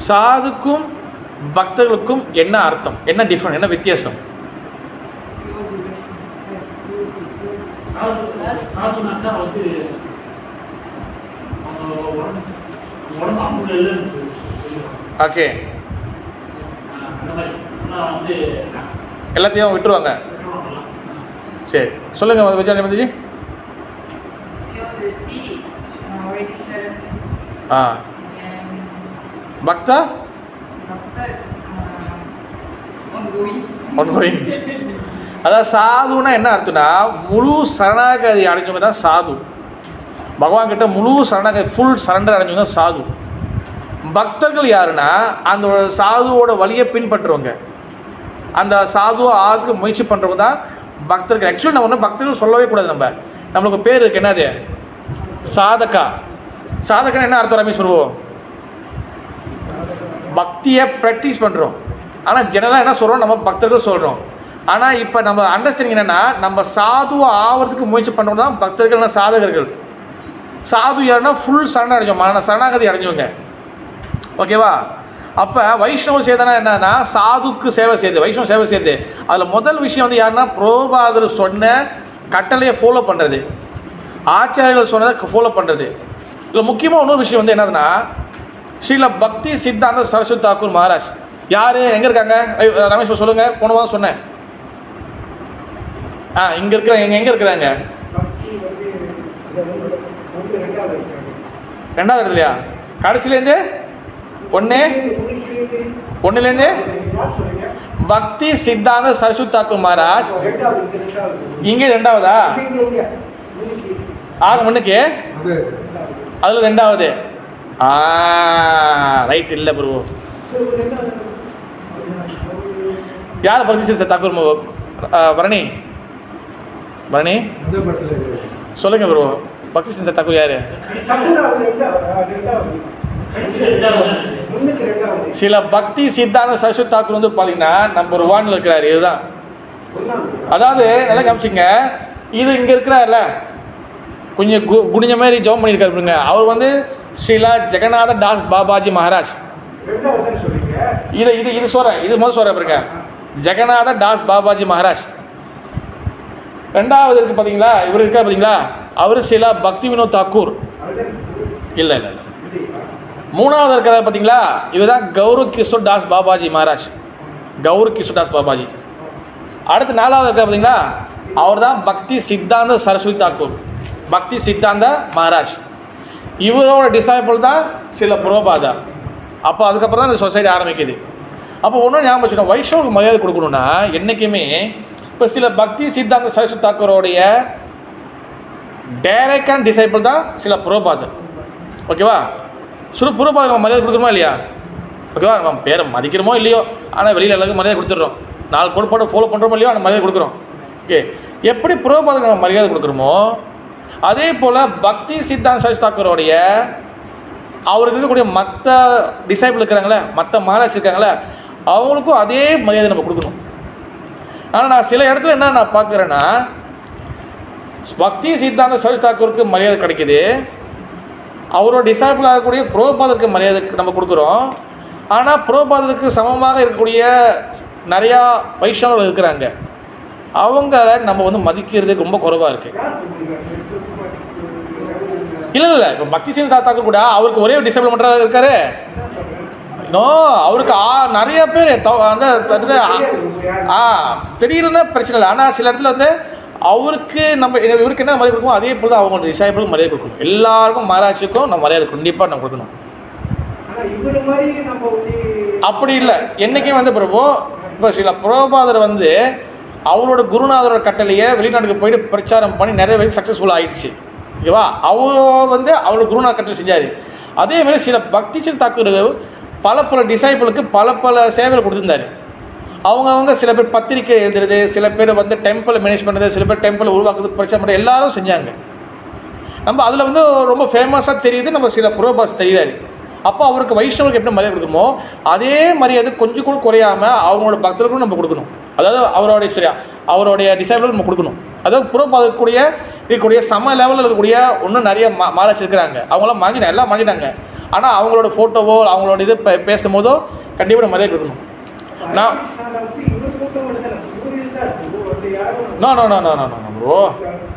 சாதுக்கும் பக்தர்களுக்கும் என்ன அர்த்தம், என்ன டிஃப்ரெண்ட், என்ன வித்தியாசம்? ஓகே, எல்லாத்தையும் விட்டுருவாங்க. சரி, சொல்லுங்கள் விஜயஜி. பக்தா ஒன்கோயிங். அதாவது சாதுன்னா என்ன அர்த்தம்னா முழு சரணாகதி அடைஞ்சவங்க தான் சாது. பகவான் கிட்ட முழு சரணாகதி ஃபுல் சரண்டர் அடைஞ்சவங்க தான் சாது. பக்தர்கள் யாருன்னா அந்த சாதுவோட வழியை பின்பற்றுறவங்க, அந்த சாதுவை ஆளுக்கு முயற்சி பண்ணுறவங்க தான் பக்தர்கள். ஆக்சுவலி நம்ம ஒன்றும் பக்தர்கள் சொல்லவே கூடாது. நம்மளுக்கு பேர் இருக்குது, என்னது? சாதகா. சாதகா என்ன அர்த்தம் ரமேஷ் பிரபு? பக்தியை ப்ராக்டிஸ் பண்ணுறோம். ஆனால் ஜெனரலாக என்ன சொல்கிறோம், நம்ம பக்தர்கள் சொல்கிறோம். ஆனால் இப்போ நம்ம அண்டர்ஸ்டாண்டிங் என்னென்னா, நம்ம சாதுவாக ஆகிறதுக்கு முயற்சி பண்ணுறோம் தான் பக்தர்கள்னா சாதகர்கள். சாது யாருன்னா ஃபுல் சரண அடைஞ்சோம், சரணாகதி அடைஞ்சவங்க. ஓகேவா? அப்போ வைஷ்ணவ சேதனா என்னன்னா சாதுக்கு சேவை செய்யுது, வைஷ்ணவ சேவை செய்யுது. அதில் முதல் விஷயம் வந்து யாருன்னா பிரபுபாதர் சொன்ன கட்டளையை ஃபாலோ பண்ணுறது, ஆச்சாரியர்கள் சொன்னதை ஃபாலோ பண்ணுறது. இதில் முக்கியமாக இன்னொரு விஷயம் வந்து என்னதுன்னா, ஸ்ரீல பக்தி சித்தாந்த சரஸ்வதி தாக்கூர் மகாராஜ் யார், எங்கே இருக்காங்க? ரமேஷ் சொல்லுங்கள். போன வாரம் சொன்னேன். இங்கே இருக்கிறாங்க. எங்கே இருக்கிறாங்க? ரெண்டாவது இடத்துலையா? கடைசிலேருந்து ஒன்றுலேருந்து பக்தி சித்தாந்த சரஸ்வதி தாக்கூர் மகாராஜ் இங்கே ரெண்டாவதா? ஆக முன்னுக்கு அதில் ரெண்டாவது. ரைட். இல்லை ப்ரோ, யார் பக்தி சித்த தாக்கூர்? பரணி சொல்லுங்க ப்ரோ. பக்தி சித்த தாக்கூர் யாரு? சில பக்தி சித்தாந்த சரஸ்வதி தாக்கூர் வந்து பார்த்தீங்கன்னா நம்பர் 1 இருக்கிறாரு. இதுதான், அதாவது நல்லா காமிச்சிங்க. இது இங்கே இருக்கிறார்ல, கொஞ்சம் குடிஞ்ச மாதிரி ஜெபம் பண்ணியிருக்காரு பாருங்க. அவர் வந்து ஸ்ரீலா ஜெகநாத தாஸ் பாபாஜி மகாராஜ். இது சொல்கிறேன், இது முதல் சொல்கிறேன் பாருங்க. ஜெகநாத தாஸ் பாபாஜி மகாராஜ். ரெண்டாவது இருக்குது பார்த்தீங்களா, இவர் இருக்கா பார்த்தீங்களா, அவர் ஸ்ரீலா பக்தி வினோத் தாக்கூர். இல்லை. மூணாவது இருக்கிற பார்த்தீங்களா, இவர் தான் கௌரவ் கிஷோர் தாஸ் பாபாஜி மகாராஜ். கௌரவ் கிஷோர் தாஸ் பாபாஜி. அடுத்து நாலாவது இருக்கிற பார்த்தீங்களா, அவர் தான் பக்தி சித்தாந்த சரஸ்வதி தாக்கூர், பக்தி சித்தாந்த மகாராஜ். இவரோட டிசைபிள் தான் சில பிரபுபாதா. அப்போ அதுக்கப்புறம் தான் இந்த சொசைட்டி ஆரம்பிக்குது. அப்போ ஒன்றும் ஞாபகம் வச்சுக்கணும், வைஷ்ணவருக்கு மரியாதை கொடுக்கணுன்னா என்றைக்குமே இப்போ சில பக்தி சித்தாந்த சரஸ்வதி தாக்கூரோடைய டைரக்டான டிசைபிள் தான் சில பிரபுபாதர். ஓகேவா? பிரபுபாதர் நம்ம மரியாதை கொடுக்குறோமா இல்லையா? ஓகேவா? நம்ம பேரை மதிக்கிறோமோ இல்லையோ, ஆனால் வெளியில் எல்லாருக்கும் மரியாதை கொடுத்துட்றோம். 4 கோட்பாடு ஃபாலோ பண்ணுறோமோ இல்லையோ, அந்த மரியாதை கொடுக்குறோம். ஓகே, எப்படி பிரபுபாதருக்கு நம்ம மரியாதை கொடுக்குறோமோ அதே போல் பக்தி சித்தாந்த சரஸ்வதி தாக்கூரோடைய அவருக்கு இருக்கக்கூடிய மற்ற டிசைபிள் இருக்கிறாங்களே, மற்ற மகாராஜ் இருக்காங்களே, அவங்களுக்கும் அதே மரியாதை நம்ம கொடுக்கணும். ஆனால் நான் சில இடத்துல என்ன நான் பார்க்குறேன்னா, பக்தி சித்தாந்த சரஸ்வதி தாக்கூருக்கு மரியாதை கிடைக்கிது, அவரோட டிசைபிள் ஆகக்கூடிய பிரபுபாதருக்கு மரியாதை நம்ம கொடுக்குறோம். ஆனால் பிரபுபாதருக்கு சமமாக இருக்கக்கூடிய நிறையா வைஷ்ணவர்கள் இருக்கிறாங்க, அவங்க நம்ம வந்து மதிக்கிறதுக்கு ரொம்ப குறைவாக இருக்குது. இல்லை இப்போ பக்தி சித்தாந்த தாக்கூர் கூட அவருக்கு ஒரே ஒரு டிசைபிள் பண்ணுறாரு இருக்காரு. நோ, அவருக்கு நிறைய பேர் அந்த தெரியலன்னா பிரச்சனை இல்லை. ஆனால் சில இடத்துல வந்து அவருக்கு நம்ம இவருக்கு என்ன மரியாதை கொடுக்கணும், அதே போல் தான் அவங்க டிசைபிளுக்கும் மரியாதை கொடுக்கணும். எல்லாருக்கும் மகாராஜுக்கும் நம்ம மரியாதை கண்டிப்பாக நம்ம கொடுக்கணும். அப்படி இல்லை என்றைக்கும் வந்து பிரபு. இப்போ சில பிரபுபாதர் வந்து அவரோட குருநாதரோட கட்டளையை வெளிநாட்டுக்கு போயிட்டு பிரச்சாரம் பண்ணி நிறைய பேர் சக்ஸஸ்ஃபுல் ஆகிடுச்சு. ஓகேவா? அவர் வந்து அவரோட குருநாதர் கட்டளை செஞ்சார். அதேமாதிரி சில பக்தி சித்தாந்த தாக்கூர் பல டிசைபிளுக்கு பல சேவைகள் கொடுத்துருந்தாரு. அவங்க சில பேர் பத்திரிக்கை எழுதுறது, சில பேர் வந்து டெம்பிளை மேனேஜ் பண்ணுறது, சில பேர் டெம்பிளை உருவாக்குறது, பிரச்சனை பண்ணுறது, எல்லாரும் செஞ்சாங்க. நம்ம அதில் வந்து ரொம்ப ஃபேமஸாக தெரியுது நம்ம சில பிரபுபாஸ் தெரியாது. அப்போ அவருக்கு வைஷ்ணவருக்கு எப்படி மரியாதை கொடுக்கணுமோ அதே மரியாதை கொஞ்சம் கூட குறையாமல் அவங்களோட பக்தர்களுக்கும் நம்ம கொடுக்கணும். அதாவது அவருடைய டிசைபிளுக்கு நம்ம கொடுக்கணும். அதாவது பிரபுபாதக்கூடிய இருக்கக்கூடிய சம லெவலில் இருக்கக்கூடிய இன்னும் நிறைய மகாராஜ் இருக்கிறாங்க, அவங்களாம் எல்லாம் மாறிட்டாங்க. ஆனால் அவங்களோட ஃபோட்டோவோ அவங்களோட இது பேசும்போதோ கண்டிப்பாக மரியாதை கொடுக்கணும். நான் ப்ரோ,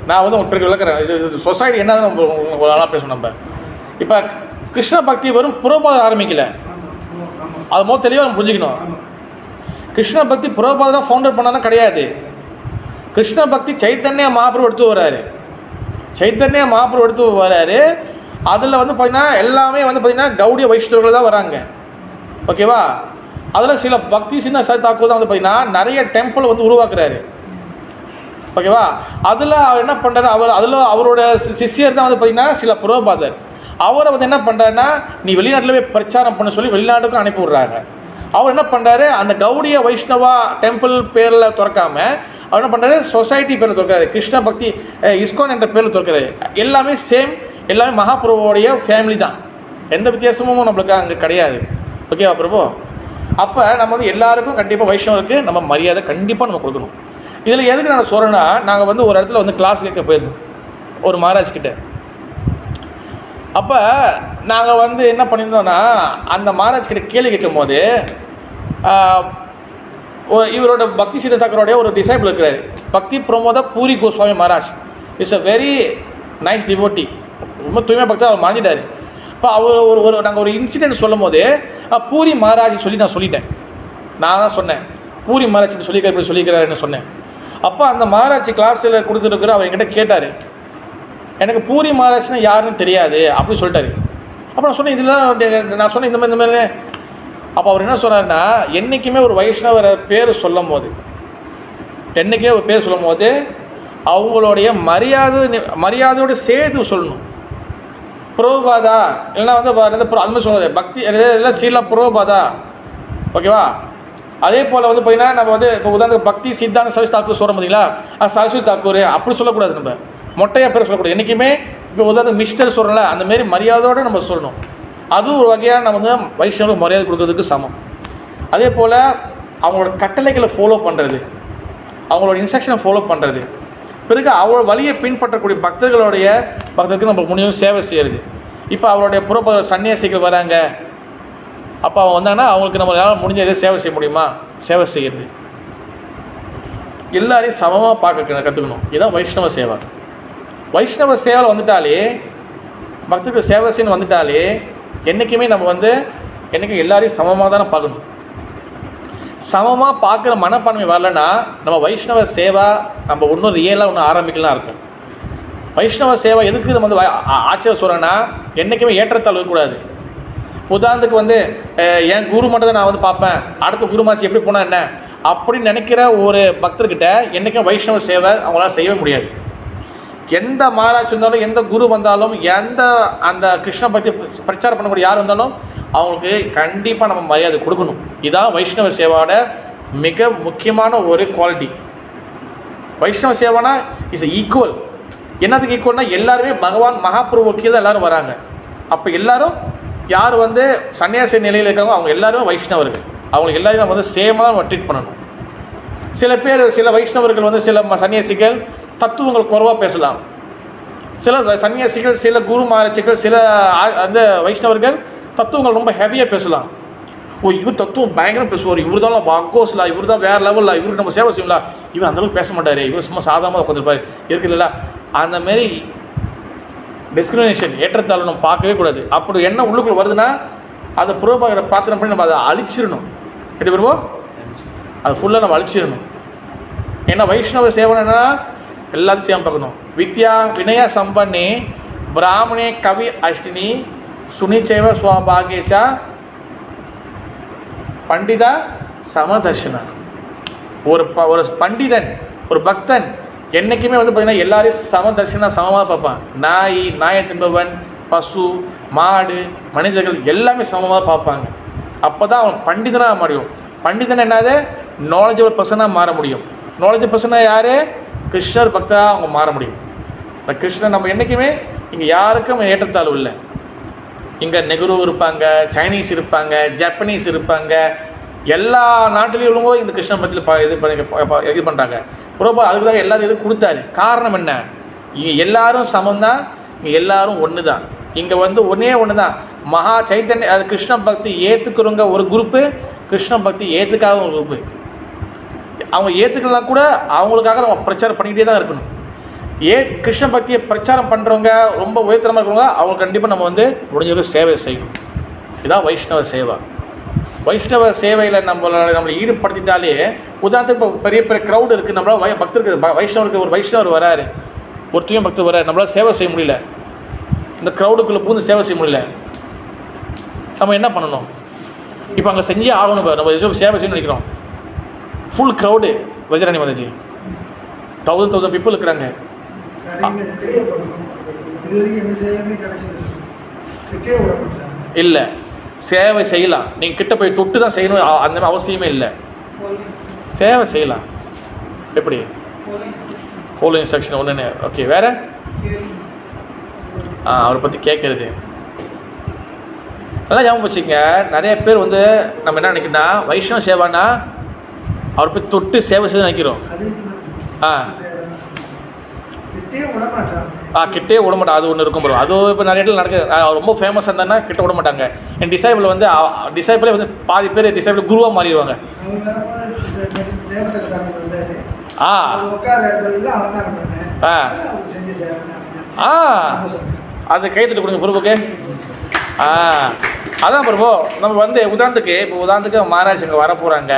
நான் வந்து உங்களுக்கு விளக்குறேன். இது சொசைட்டி என்ன நல்லா பேசணும். நம்ம இப்போ கிருஷ்ண பக்தி வெறும் பிரபுபாதர் ஆரம்பிக்கல, அது தெளிவாக நம்ம புரிஞ்சுக்கணும். கிருஷ்ண பக்தி பிரபுபாதர் தான் ஃபவுண்டர் பண்ணாலும் கிடையாது. கிருஷ்ண பக்தி சைத்தன்ய மகாபிரபு எடுத்து வராரு. அதில் வந்து பார்த்தீங்கன்னா எல்லாமே வந்து பார்த்தீங்கன்னா கௌடிய வைஷ்ணவர்கள் தான் வராங்க. ஓகேவா? அதில் சில பக்தி சின்ன தாக்கூர் தான் வந்து பார்த்தீங்கன்னா நிறைய டெம்பிள் வந்து உருவாக்குறாரு. ஓகேவா? அதில் அவர் என்ன பண்ணுறாரு, அவரோட சிஷியர் தான் வந்து பார்த்தீங்கன்னா சில பிரபுபாதர். அவரை வந்து என்ன பண்ணுறாருன்னா, நீ வெளிநாட்டில் போய் பிரச்சாரம் பண்ண சொல்லி வெளிநாட்டுக்கும் அனுப்பி விட்றாங்க. அவர் என்ன பண்ணுறாரு, அந்த கௌடிய வைஷ்ணவா டெம்பிள் பேரில் திறக்காமல் அவர் என்ன பண்ணுறாரு, சொசைட்டி பேரில் திறக்கிறாரு. கிருஷ்ண பக்தி இஸ்கான் என்ற பேரில் திறக்கிறாரு. எல்லாமே சேம், எல்லாமே மகாபிரபுவோடைய ஃபேமிலி தான், எந்த வித்தியாசமும் நம்மளுக்கு அங்கே கிடையாது. ஓகேவா பிரபு? அப்போ நம்ம வந்து எல்லாருக்கும் கண்டிப்பாக வைஷ்ணவருக்கு நம்ம மரியாதை கண்டிப்பாக நம்ம கொடுக்கணும். இதில் எதுக்கு நான் சொல்கிறேன்னா, நாங்கள் வந்து ஒரு இடத்துல வந்து கிளாஸ் கேட்க போயிருந்தோம் ஒரு மகாராஜ் கிட்ட. அப்போ நாங்கள் வந்து என்ன பண்ணியிருந்தோன்னா, அந்த மகாராஜ் கிட்ட கேள்வி கேட்கும் போது இவரோட பக்தி சித்த தாக்கரோடைய ஒரு டிசைபிள் இருக்கிறார், Bhakti Pramoda Puri Goswami Maharaj. It's a very nice devotee, ரொம்ப தூய்மை பக்தர். அவர் மாறிட்டார். இப்போ அவர் நாங்கள் ஒரு இன்சிடென்ட் சொல்லும் போது பூரி மகாராஜ் சொல்லி நான் சொல்லிட்டேன். நான் தான் சொன்னேன், பூரி மகாராஜ் இப்படி சொல்லிக்கிறார், இப்படி சொல்லிக்கிறாருன்னு சொன்னேன். அப்போ அந்த மகாராஜ் கிளாஸில் கொடுத்துருக்குற அவர் என்கிட்ட கேட்டார், எனக்கு பூரி மகாராஜ்னா யாருன்னு தெரியாது அப்படி சொல்லிட்டாரு. அப்போ நான் சொன்னேன், இதெல்லாம் நான் சொன்னேன் இந்த மாதிரி. அப்போ அவர் என்ன சொன்னார்னா, என்றைக்குமே ஒரு வைஷ்ணவரை பேர் சொல்லும் போது, என்றைக்கே ஒரு பேர் சொல்லும் போது அவங்களுடைய மரியாதையோடு சேர்த்து சொல்லணும். புரோபாதா இல்லைன்னா வந்து அது மாதிரி சொல்லுவது பக்தி இல்லை ஸ்ரீலா புரோபாதா, ஓகேவா? அதே போல் வந்து பார்த்தீங்கன்னா நம்ம வந்து இப்போ உதாரணத்துக்கு பக்தி சித்தாந்த சரஸ்வதி தாக்கூர் சொல்கிறோம் பார்த்தீங்களா, சரஸ்வதி தாக்கூர் அப்படி சொல்லக்கூடாது. நம்ம மொட்டையாக பேர் சொல்லக்கூடாது. என்றைக்குமே இப்போ உதாரணத்துக்கு மிஸ்டர் சொல்கிறோம்ல, அந்தமாரி மரியாதையோடு நம்ம சொல்லணும். அதுவும் ஒரு வகையாக நம்ம வந்து வைஷ்ணவருக்கு மரியாதை கொடுக்கறதுக்கு சமம். அதே போல் அவங்களோட கட்டளைகளை ஃபாலோ பண்ணுறது, அவங்களோட இன்ஸ்ட்ரக்ஷனை ஃபாலோ பண்ணுறது, பிறகு அவரோட வழியை பின்பற்றக்கூடிய பக்தர்களுக்கு நம்ம முடியும் சேவை செய்கிறது. இப்போ அவருடைய புறப்ப சன்னியாசிகள் வராங்க, அப்போ அவங்க வந்தாங்கன்னா அவங்களுக்கு நம்மளால் முடிஞ்ச எதாவது சேவை செய்ய முடியுமா, சேவை செய்கிறது. எல்லாரையும் சமமாக பார்க்க கற்றுக்கணும். இதுதான் வைஷ்ணவ சேவை. வைஷ்ணவ சேவை வந்துட்டாலே, பக்தர்கள் சேவை செய்யணும் வந்துட்டாலே, என்றைக்குமே நம்ம வந்து என்றைக்கும் எல்லாரையும் சமமாக தானே பார்க்கணும். சமமாக பார்க்குற மனப்பான்மை வரலன்னா நம்ம வைஷ்ணவ சேவை நம்ம இன்னும் ரியலாக ஒன்றும் ஆரம்பிக்கலாம் அர்த்தம். வைஷ்ணவ சேவை எதுக்கு நம்ம வந்து ஆச்சரியம் சொல்கிறேன்னா, என்றைக்குமே ஏற்றத்தாழ்வு இருக்கக்கூடாது. உதாரணத்துக்கு வந்து என் குரு மட்டும் தான் நான் வந்து பார்ப்பேன், அடுத்த குருமாச்சி எப்படி போனால் என்ன அப்படின்னு நினைக்கிற ஒரு பக்தர்கிட்ட என்றைக்கும் வைஷ்ணவ சேவை அவங்களால செய்யவே முடியாது. எந்த மகாராஜ் வந்தாலும், எந்த குரு வந்தாலும், எந்த அந்த கிருஷ்ண பக்தி பிரச்சாரம் பண்ணக்கூடிய யார் வந்தாலும் அவங்களுக்கு கண்டிப்பாக நம்ம மரியாதை கொடுக்கணும். இதுதான் வைஷ்ணவ சேவாவோட மிக முக்கியமான ஒரு குவாலிட்டி. வைஷ்ணவ சேவானா இஸ் ஈக்குவல். என்னதுக்கு ஈக்குவல்னால், எல்லாருமே பகவான் மகாபிரபுக்கு தான் எல்லோரும் வராங்க. அப்போ எல்லோரும் யார் வந்து சன்னியாசி நிலையில் இருக்கிறவங்க அவங்க எல்லாருமே வைஷ்ணவர்கள். அவங்களுக்கு எல்லாரையும் நம்ம வந்து சேமாக நம்ம ட்ரீட் பண்ணணும். சில வைஷ்ணவர்கள் வந்து சில சன்னியாசிகள் தத்துவங்கள் குறைவாக பேசலாம். சில சன்னியாசிகள், சில குரு மகாராஜ்கள், சில அந்த வைஷ்ணவர்கள் தத்துவங்கள் ரொம்ப ஹெவியாக பேசலாம். இவர் தத்துவம் பயங்கரம் பேசுவார், இவர் தான் பக்கோஸ்லா, இவர் தான் வேறு லெவலில், இவருக்கு நம்ம சேவை செய்யலாம், இவர் அந்தளவுக்கு பேச மாட்டார், இவர் சும்மா சாதாரணமாக உட்காந்துருப்பார் இருக்கு இல்லைல்ல. அந்தமாரி டிஸ்கிரிமினேஷன் ஏற்றத்தாழ்வு நம்ம பார்க்கவே கூடாது. அப்படி என்ன உள்ளுக்குள்ள வருதுன்னா அதை புரோபாக பிரார்த்தனை பண்ணி நம்ம அதை அழிச்சிடணும். எப்படி வருவோம் அதை ஃபுல்லாக நம்ம அழிச்சிடணும். ஏன்னா வைஷ்ணவ சேவனா எல்லாத்தையும் சேவை பார்க்கணும். வித்யா வினய சம்பன்னே பிராமணே கவி அஷ்டினி சுனிச்சைவ சுவாபாகேச்சா பண்டிதா சமதர்ஷனா. ஒரு பண்டிதன், ஒரு பக்தன் என்றைக்குமே வந்து பார்த்திங்கன்னா எல்லாரையும் சமதர்ஷனாக சமமாக பார்ப்பான். நாயை தின்பவன், பசு, மாடு, மனிதர்கள் எல்லாமே சமமாக பார்ப்பாங்க. அப்போ தான் அவன் பண்டிதனாக முடியும். பண்டிதன் என்னது, நாலேஜபிள் பர்சனாக மாற முடியும். நாலேஜபிள் பர்சனாக யார், கிருஷ்ணர் பக்தராக அவங்க மாற முடியும். இந்த கிருஷ்ணர் நம்ம என்றைக்குமே இங்கே யாருக்கும் ஏற்றத்தாழ்வு இல்லை. இங்கே நெஹ்ரு இருப்பாங்க, சைனீஸ் இருப்பாங்க, ஜப்பனீஸ் இருப்பாங்க, எல்லா நாட்டிலையும் உள்ளவங்க இந்த கிருஷ்ணன் பற்றி இது பண்ணுறாங்க. புரோபா அதுக்கு தான் எல்லாரும் இது கொடுத்தாரு. காரணம் என்ன, இங்கே எல்லாரும் சமந்தான், இங்கே எல்லாரும் ஒன்று தான். இங்கே வந்து ஒன்று தான் மகா சைத்தன்ய, அது கிருஷ்ண பக்தி ஏற்றுக்கிறவங்க ஒரு குரூப்பு, கிருஷ்ண பக்தி ஏற்றுக்காத ஒரு குரூப்பு. அவங்க ஏற்றுக்கலாம் கூட அவங்களுக்காக நம்ம பிரச்சாரம் பண்ணிக்கிட்டே தான் இருக்கணும். கிருஷ்ண பக்தியை பிரச்சாரம் பண்ணுறவங்க, ரொம்ப உயர்த்தரமாக இருக்கிறவங்க, அவங்க கண்டிப்பாக நம்ம வந்து முடிஞ்சளவு சேவை செய்யணும். இதுதான் வைஷ்ணவ சேவை. வைஷ்ணவ சேவையில் நம்மளை ஈடுபடுத்திட்டாலே, உதாரணத்துக்கு இப்போ பெரிய பெரிய க்ரௌடு இருக்குது, நம்மளால் பக்தருக்கு வைஷ்ணவருக்கு ஒரு வைஷ்ணவர் வராரு, ஒரு தூய பக்தர் வராரு, நம்மளால் சேவை செய்ய முடியல, இந்த க்ரௌடுக்குள்ளே பூந்து சேவை செய்ய முடியல, நம்ம என்ன பண்ணணும்? இப்போ அங்கே செஞ்சே ஆகணும். நம்ம சேவை செய்யணும்னு நினைக்கிறோம். ஃபுல் க்ரௌடு வஜ்ராணி மாதாஜி 1000 பீப்புள் இருக்கிறாங்க. இல்லை, சேவை செய்யலாம். நீங்கள் கிட்ட போய் தொட்டு தான் செய்யணும் அந்த அவசியமே இல்லை. சேவை செய்யலாம். எப்படி ஃபாலோ இன்ஸ்ட்ரக்ஷன் ஒன்று. ஓகே, வேறு அவரை பற்றி கேட்குறது. நல்லா ஞாபகம் வச்சுக்கங்க. நிறைய பேர் வந்து நம்ம என்ன நினைக்கிறோன்னா வைஷ்ணவ சேவானா அவர் போய் தொட்டு சேவை செய்து நினைக்கிறோம். கிட்டே விட மாட்டாங்க. அது ஒன்று இருக்கும் ப்ரோ. அது இப்போ நிறைய இடத்துல நடக்குது. ரொம்ப ஃபேமஸாக இருந்தாங்கன்னா கிட்ட விட மாட்டாங்க. என் டிசைபிள் வந்து டிசைபிளே வந்து பாதி பேர் டிசைபிள் குருவாக மாறிடுவாங்க. அது கைத்தட்டு கொடுங்க பிரபுக்கு. அதான் பிரபு, நம்ம வந்து உதாரணத்துக்கு மகாராஜ் இங்கே வர போகிறாங்க,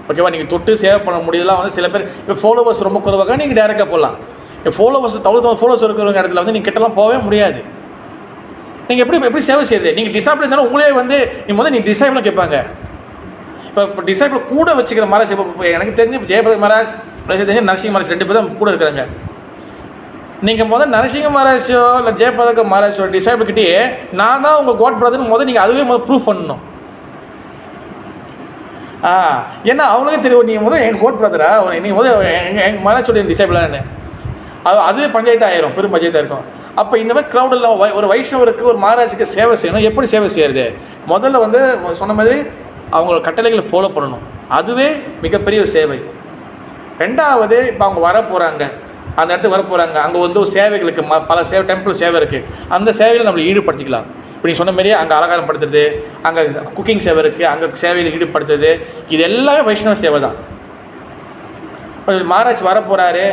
ஓகேவா? நீங்கள் தொட்டு சேவை பண்ண முடியலாம். வந்து சில பேர் இப்போ ஃபாலோவர்ஸ் ரொம்ப குறைவாக நீங்கள் டேரெக்டாக போடலாம். இப்போ ஃபாலோவர்ஸ் 1000 ஃபாலோவர்ஸ் இருக்கிறவங்க இடத்துல வந்து நீங்கள் கிட்டலாம் போகவே முடியாது. நீங்கள் எப்படி சேவை செய்யுது? நீங்கள் டிசைபிள் இருந்தாலும் உங்களே வந்து நீ டிசைபிளாக கேட்பாங்க. இப்போ டிசைபிள் கூட வச்சுக்கிற மகாராஜ், இப்போ எனக்கு தெரிஞ்சு ஜெயபதி மகாராஜ், தெரிஞ்சு நரசிங்க மகாராஜ் 2 பேர் தான் கூட இருக்கிறாங்க. நீங்கள் நரசிங்க மகாராஜோ இல்லை ஜெயபதக மகாராஜோ டிசைபிள் கிட்டேயே நான் தான் உங்கள் கோட் பிரதர்னு நீங்கள் அதுவே ப்ரூவ் பண்ணணும். ஏன்னா அவங்களுக்கே தெரியும் நீங்கள் எங்கள் கோட் பிரதரா, நீங்கள் எங்கள் மகாராஜோடைய டிசைபிளானு. அதுவே பஞ்சாயத்து ஆயிரும், பெரும் பஞ்சாயத்தாக இருக்கும். அப்போ இந்த மாதிரி க்ரௌடில் ஒரு வைஷ்ணவருக்கு ஒரு மகாராஜுக்கு சேவை செய்யணும். எப்படி சேவை செய்யறது? முதல்ல வந்து சொன்ன மாதிரி அவங்களோட கட்டளைகளை ஃபாலோ பண்ணணும். அதுவே மிகப்பெரிய ஒரு சேவை. ரெண்டாவது, இப்போ அவங்க வர போகிறாங்க, அந்த இடத்துக்கு வர போகிறாங்க, அங்கே வந்து சேவைகளுக்கு பல சேவை டெம்பிள் சேவை இருக்குது. அந்த சேவையில் நம்மளை ஈடுபடுத்திக்கலாம். இப்போ நீங்கள் சொன்ன மாதிரியே அங்கே அலங்காரம் படுத்துறது, அங்கே குக்கிங் சேவை இருக்குது, அங்கே சேவையில் ஈடுபடுத்துறது, இது எல்லாமே வைஷ்ணவ சேவை தான். இப்போ மகாராஜ் வர போகிறாரு,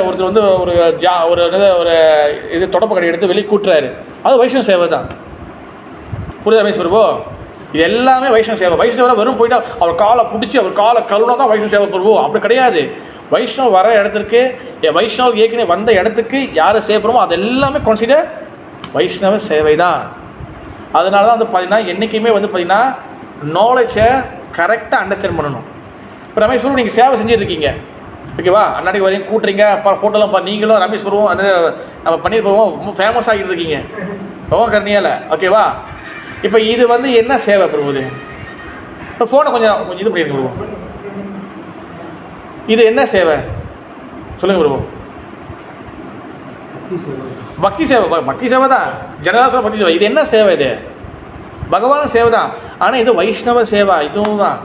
ஒருத்தர் வந்து ஒரு இது தொடப்பு கடை எடுத்து வெளியே கூட்டுறாரு, அது வைஷ்ணவ சேவை தான். புரியுதா ரமேஷ் பிரபு? இது எல்லாமே வைஷ்ணவ சேவை. வைஷ்ணவ வெறும் போயிட்டா அவர் காலை பிடிச்சி அவர் காலை கழுவுனா தான் வைஷ்ணவ சேவை பிரபு, அப்படி கிடையாது. வைஷ்ணவ் வர இடத்துக்கு, வைஷ்ணவ் ஏற்கனவே வந்த இடத்துக்கு யாரை சேவைப்படுமோ அது எல்லாமே கன்சிடர் வைஷ்ணவ சேவை தான். அதனால தான் வந்து பார்த்தீங்கன்னா என்றைக்குமே வந்து பார்த்தீங்கன்னா நாலேஜை கரெக்டாக அண்டர்ஸ்டாண்ட் பண்ணணும். இப்போ ரமேஷ் பிரபு நீங்கள் சேவை செஞ்சுருக்கீங்க, ஓகேவா? அன்னாடி வரையும் கூட்டுறீங்க, ஃபோட்டோலாம் நீங்களும் ரமேஷ் பிரபுவும் அது நம்ம பண்ணியிருப்போம், ரொம்ப ஃபேமஸ் ஆகிட்டு இருக்கீங்க பவன் கர்ணியால், ஓகேவா? இப்போ இது வந்து என்ன சேவை பிரபு? இது இப்போ ஃபோனை கொஞ்சம் இது பண்ணிடுங்க பிரபு. இது என்ன சேவை சொல்லுங்கள் பிரபு? பக்தி சேவை. பக்தி சேவை தான், ஜனதாசன பக்தி சேவை. இது என்ன சேவை? இது பகவான் சேவை தான். ஆனால் இது வைஷ்ணவ சேவை, இதுவும் தான்.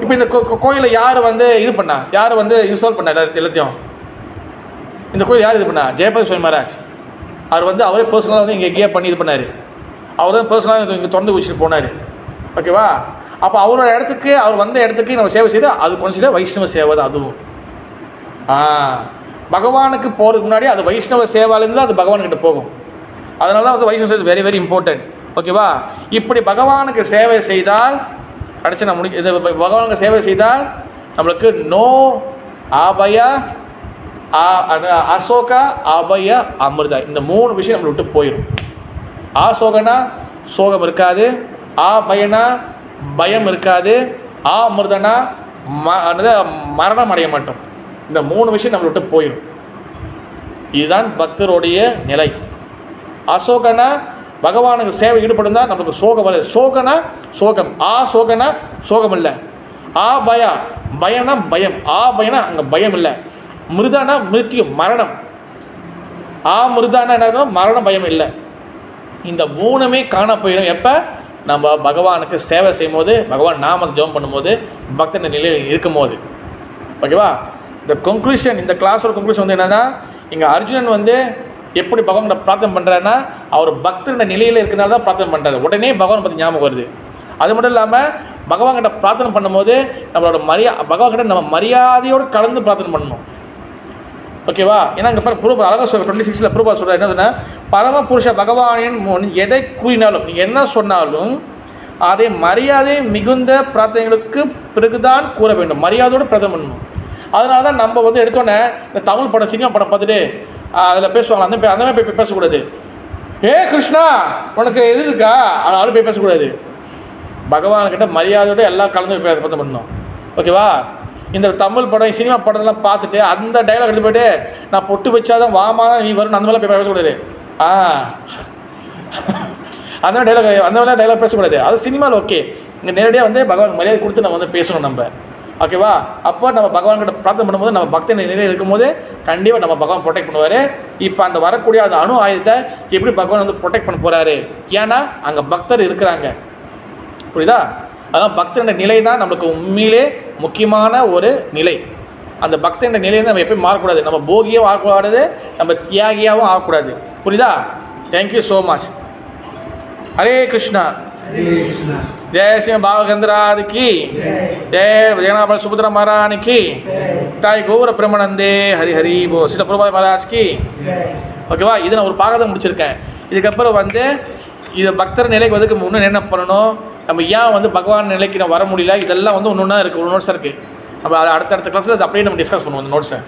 இப்போ இந்த கோயிலில் யார் வந்து இது பண்ணா, யார் வந்து இன்ஸ்டால் பண்ணா எல்லாத்தையும்? இந்த கோயில் யார் இது பண்ணா? ஜெயபதி சுவாமி மகாராஜ். அவர் வந்து அவரே பர்சனலாக வந்து இங்கே எங்கேயா பண்ணி இது பண்ணார். அவர் தான் பர்சனலாக இங்கே திறந்து வச்சுட்டு போனார், ஓகேவா? அப்போ அவரோட இடத்துக்கு, அவர் வந்த இடத்துக்கு நம்ம சேவை செய்தால் அது கொஞ்சம் வைஷ்ணவ சேவை தான். அதுவும் பகவானுக்கு போகிறதுக்கு முன்னாடி அது வைஷ்ணவ சேவாலேருந்து தான் அது பகவான்கிட்ட போகும். அதனால தான் வந்து வைஷ்ணவ சேவை வெரி வெரி இம்பார்ட்டன்ட், ஓகேவா? இப்படி பகவானுக்கு சேவை செய்தால் கடைசி நான் இது பகவானுக்கு சேவை செய்தால் நம்மளுக்கு நோ ஆபயா அசோகா அபய அமிர்தா, இந்த 3 விஷயம் நம்மளை விட்டு போயிடும். ஆசோகனா சோகம் இருக்காது, ஆபயனா பயம் இருக்காது, அமிர்தனா மரணம் அடைய மாட்டோம். இந்த 3 விஷயம் நம்மளை விட்டு போயிடும். இதுதான் பக்தருடைய நிலை. அசோகனா பகவானுக்கு சேவை ஈடுபடும் தான் நம்மளுக்கு சோகம் வருது. சோகனா சோகம், சோகனா சோகம் இல்லை. பயா பயனா பயம், பயனா அங்கே பயம் இல்லை. மிருதானா மிருத்யு மரணம், மிருதானா என்ன மரணம் பயம் இல்லை. இந்த 3மே காண போயிடும் எப்போ? நம்ம பகவானுக்கு சேவை செய்யும் போது, பகவான் நாமத்தை ஜெபம் பண்ணும்போது, பக்தன் நிலையில் இருக்கும் போது, ஓகேவா? இந்த கன்க்ளூஷன், இந்த கிளாஸோட கன்க்ளூஷன் வந்து என்னன்னா, இங்கே அர்ஜுனன் வந்து எப்படி பகவான்கிட்ட பிரார்த்தனை பண்ணுறாருன்னா, அவர் பக்தருடைய நிலையில் இருக்கிறனால தான் பிரார்த்தனை பண்ணுறாரு. உடனே பகவான் பற்றி ஞாபகம் வருது. அது மட்டும் இல்லாமல் பகவான்கிட்ட பிரார்த்தனை பண்ணும்போது நம்மளோட பகவான்கிட்ட நம்ம மரியாதையோடு கலந்து பிரார்த்தனை பண்ணணும், ஓகேவா? ஏன்னா இங்கே பிரபா அழகாக சொல்ல 26 பிரபா சொல்கிறார் என்னதுன்னா, பரமபுருஷ பகவானின் முன் எதை கூறினாலும், நீங்கள் என்ன சொன்னாலும் அதை மரியாதை மிகுந்த பிரார்த்தனைகளுக்கு பிறகுதான் கூற வேண்டும். மரியாதையோடு பிரார்த்தனை பண்ணணும். அதனால தான் நம்ம வந்து எடுத்தோன்னே இந்த தமிழ் படம், சினிமா படம் பார்த்துட்டு அதில் பேசுவாங்க, அந்த மாதிரி போய் பேசக்கூடாது. கிருஷ்ணா உனக்கு எது இருக்கா, அவரும் போய் பேசக்கூடாது. பகவான்கிட்ட மரியாதையோட எல்லாம் கலந்து பிரார்த்தனை பண்ணணும், ஓகேவா? இந்த தமிழ் படம், சினிமா படத்தெல்லாம் பார்த்துட்டு அந்த டைலாக் எடுத்து போய்ட்டு நான் பொட்டு வச்சாதான் வாமா நீ வரும், அந்த மாதிரிலாம் போய் பேசக்கூடாது. அந்த மாதிரி டைலாக் பேசக்கூடாது. அது சினிமாவில் ஓகே. இங்கே நேரடியாக வந்து பகவான் மரியாதை கொடுத்து நம்ம வந்து பேசணும். நம்ம ஓகேவா? அப்போ நம்ம பகவான்கிட்ட பிரார்த்தனை பண்ணும்போது நம்ம பக்தி நிலையில் இருக்கும்போது கண்டிப்பாக நம்ம பகவான் ப்ரொடெக்ட் பண்ணுவார். இப்போ அந்த வரக்கூடிய அந்த அணு ஆயுதத்தை எப்படி பகவான் வந்து ப்ரொடெக்ட் பண்ண போகிறாரு? ஏன்னா அங்கே பக்தர் இருக்கிறாங்க. புரியுதா? அதான் பக்தனுடைய நிலை தான் நம்மளுக்கு உண்மையிலே முக்கியமான ஒரு நிலை. அந்த பக்தனுடைய நிலையை நம்ம எப்பயும் மாறக்கூடாது. நம்ம போகியாகவும் ஆகக்கூடாது, நம்ம தியாகியாகவும் ஆகக்கூடாது. புரியுதா? Thank you so much. Hare Krishna. जय सिंह भावगंधराज की जय, जगन्नाथ सुभद्रा महाराज की ताई गौर பிரமணந்தே ஹரி ஹரி போ சில பிரபா மகாராஜ் की. ஓகேவா? இது நான் ஒரு பாகத்தை முடிச்சிருக்கேன். இதுக்கப்புறம் வந்து இது பக்தர் நிலைக்கு வந்து இன்னும் என்ன பண்ணணும், நம்ம ஏன் வந்து பகவான் நிலைக்கு நம்ம வர முடியல, இதெல்லாம் வந்து ஒன்று ஒன்றா இருக்குது, ஒரு நோட்ஸாக இருக்குது. நம்ம அடுத்தடுத்த கிளாஸில் அதை அப்படியே நம்ம டிஸ்கஸ் பண்ணுவோம் அந்த நோட்ஸை.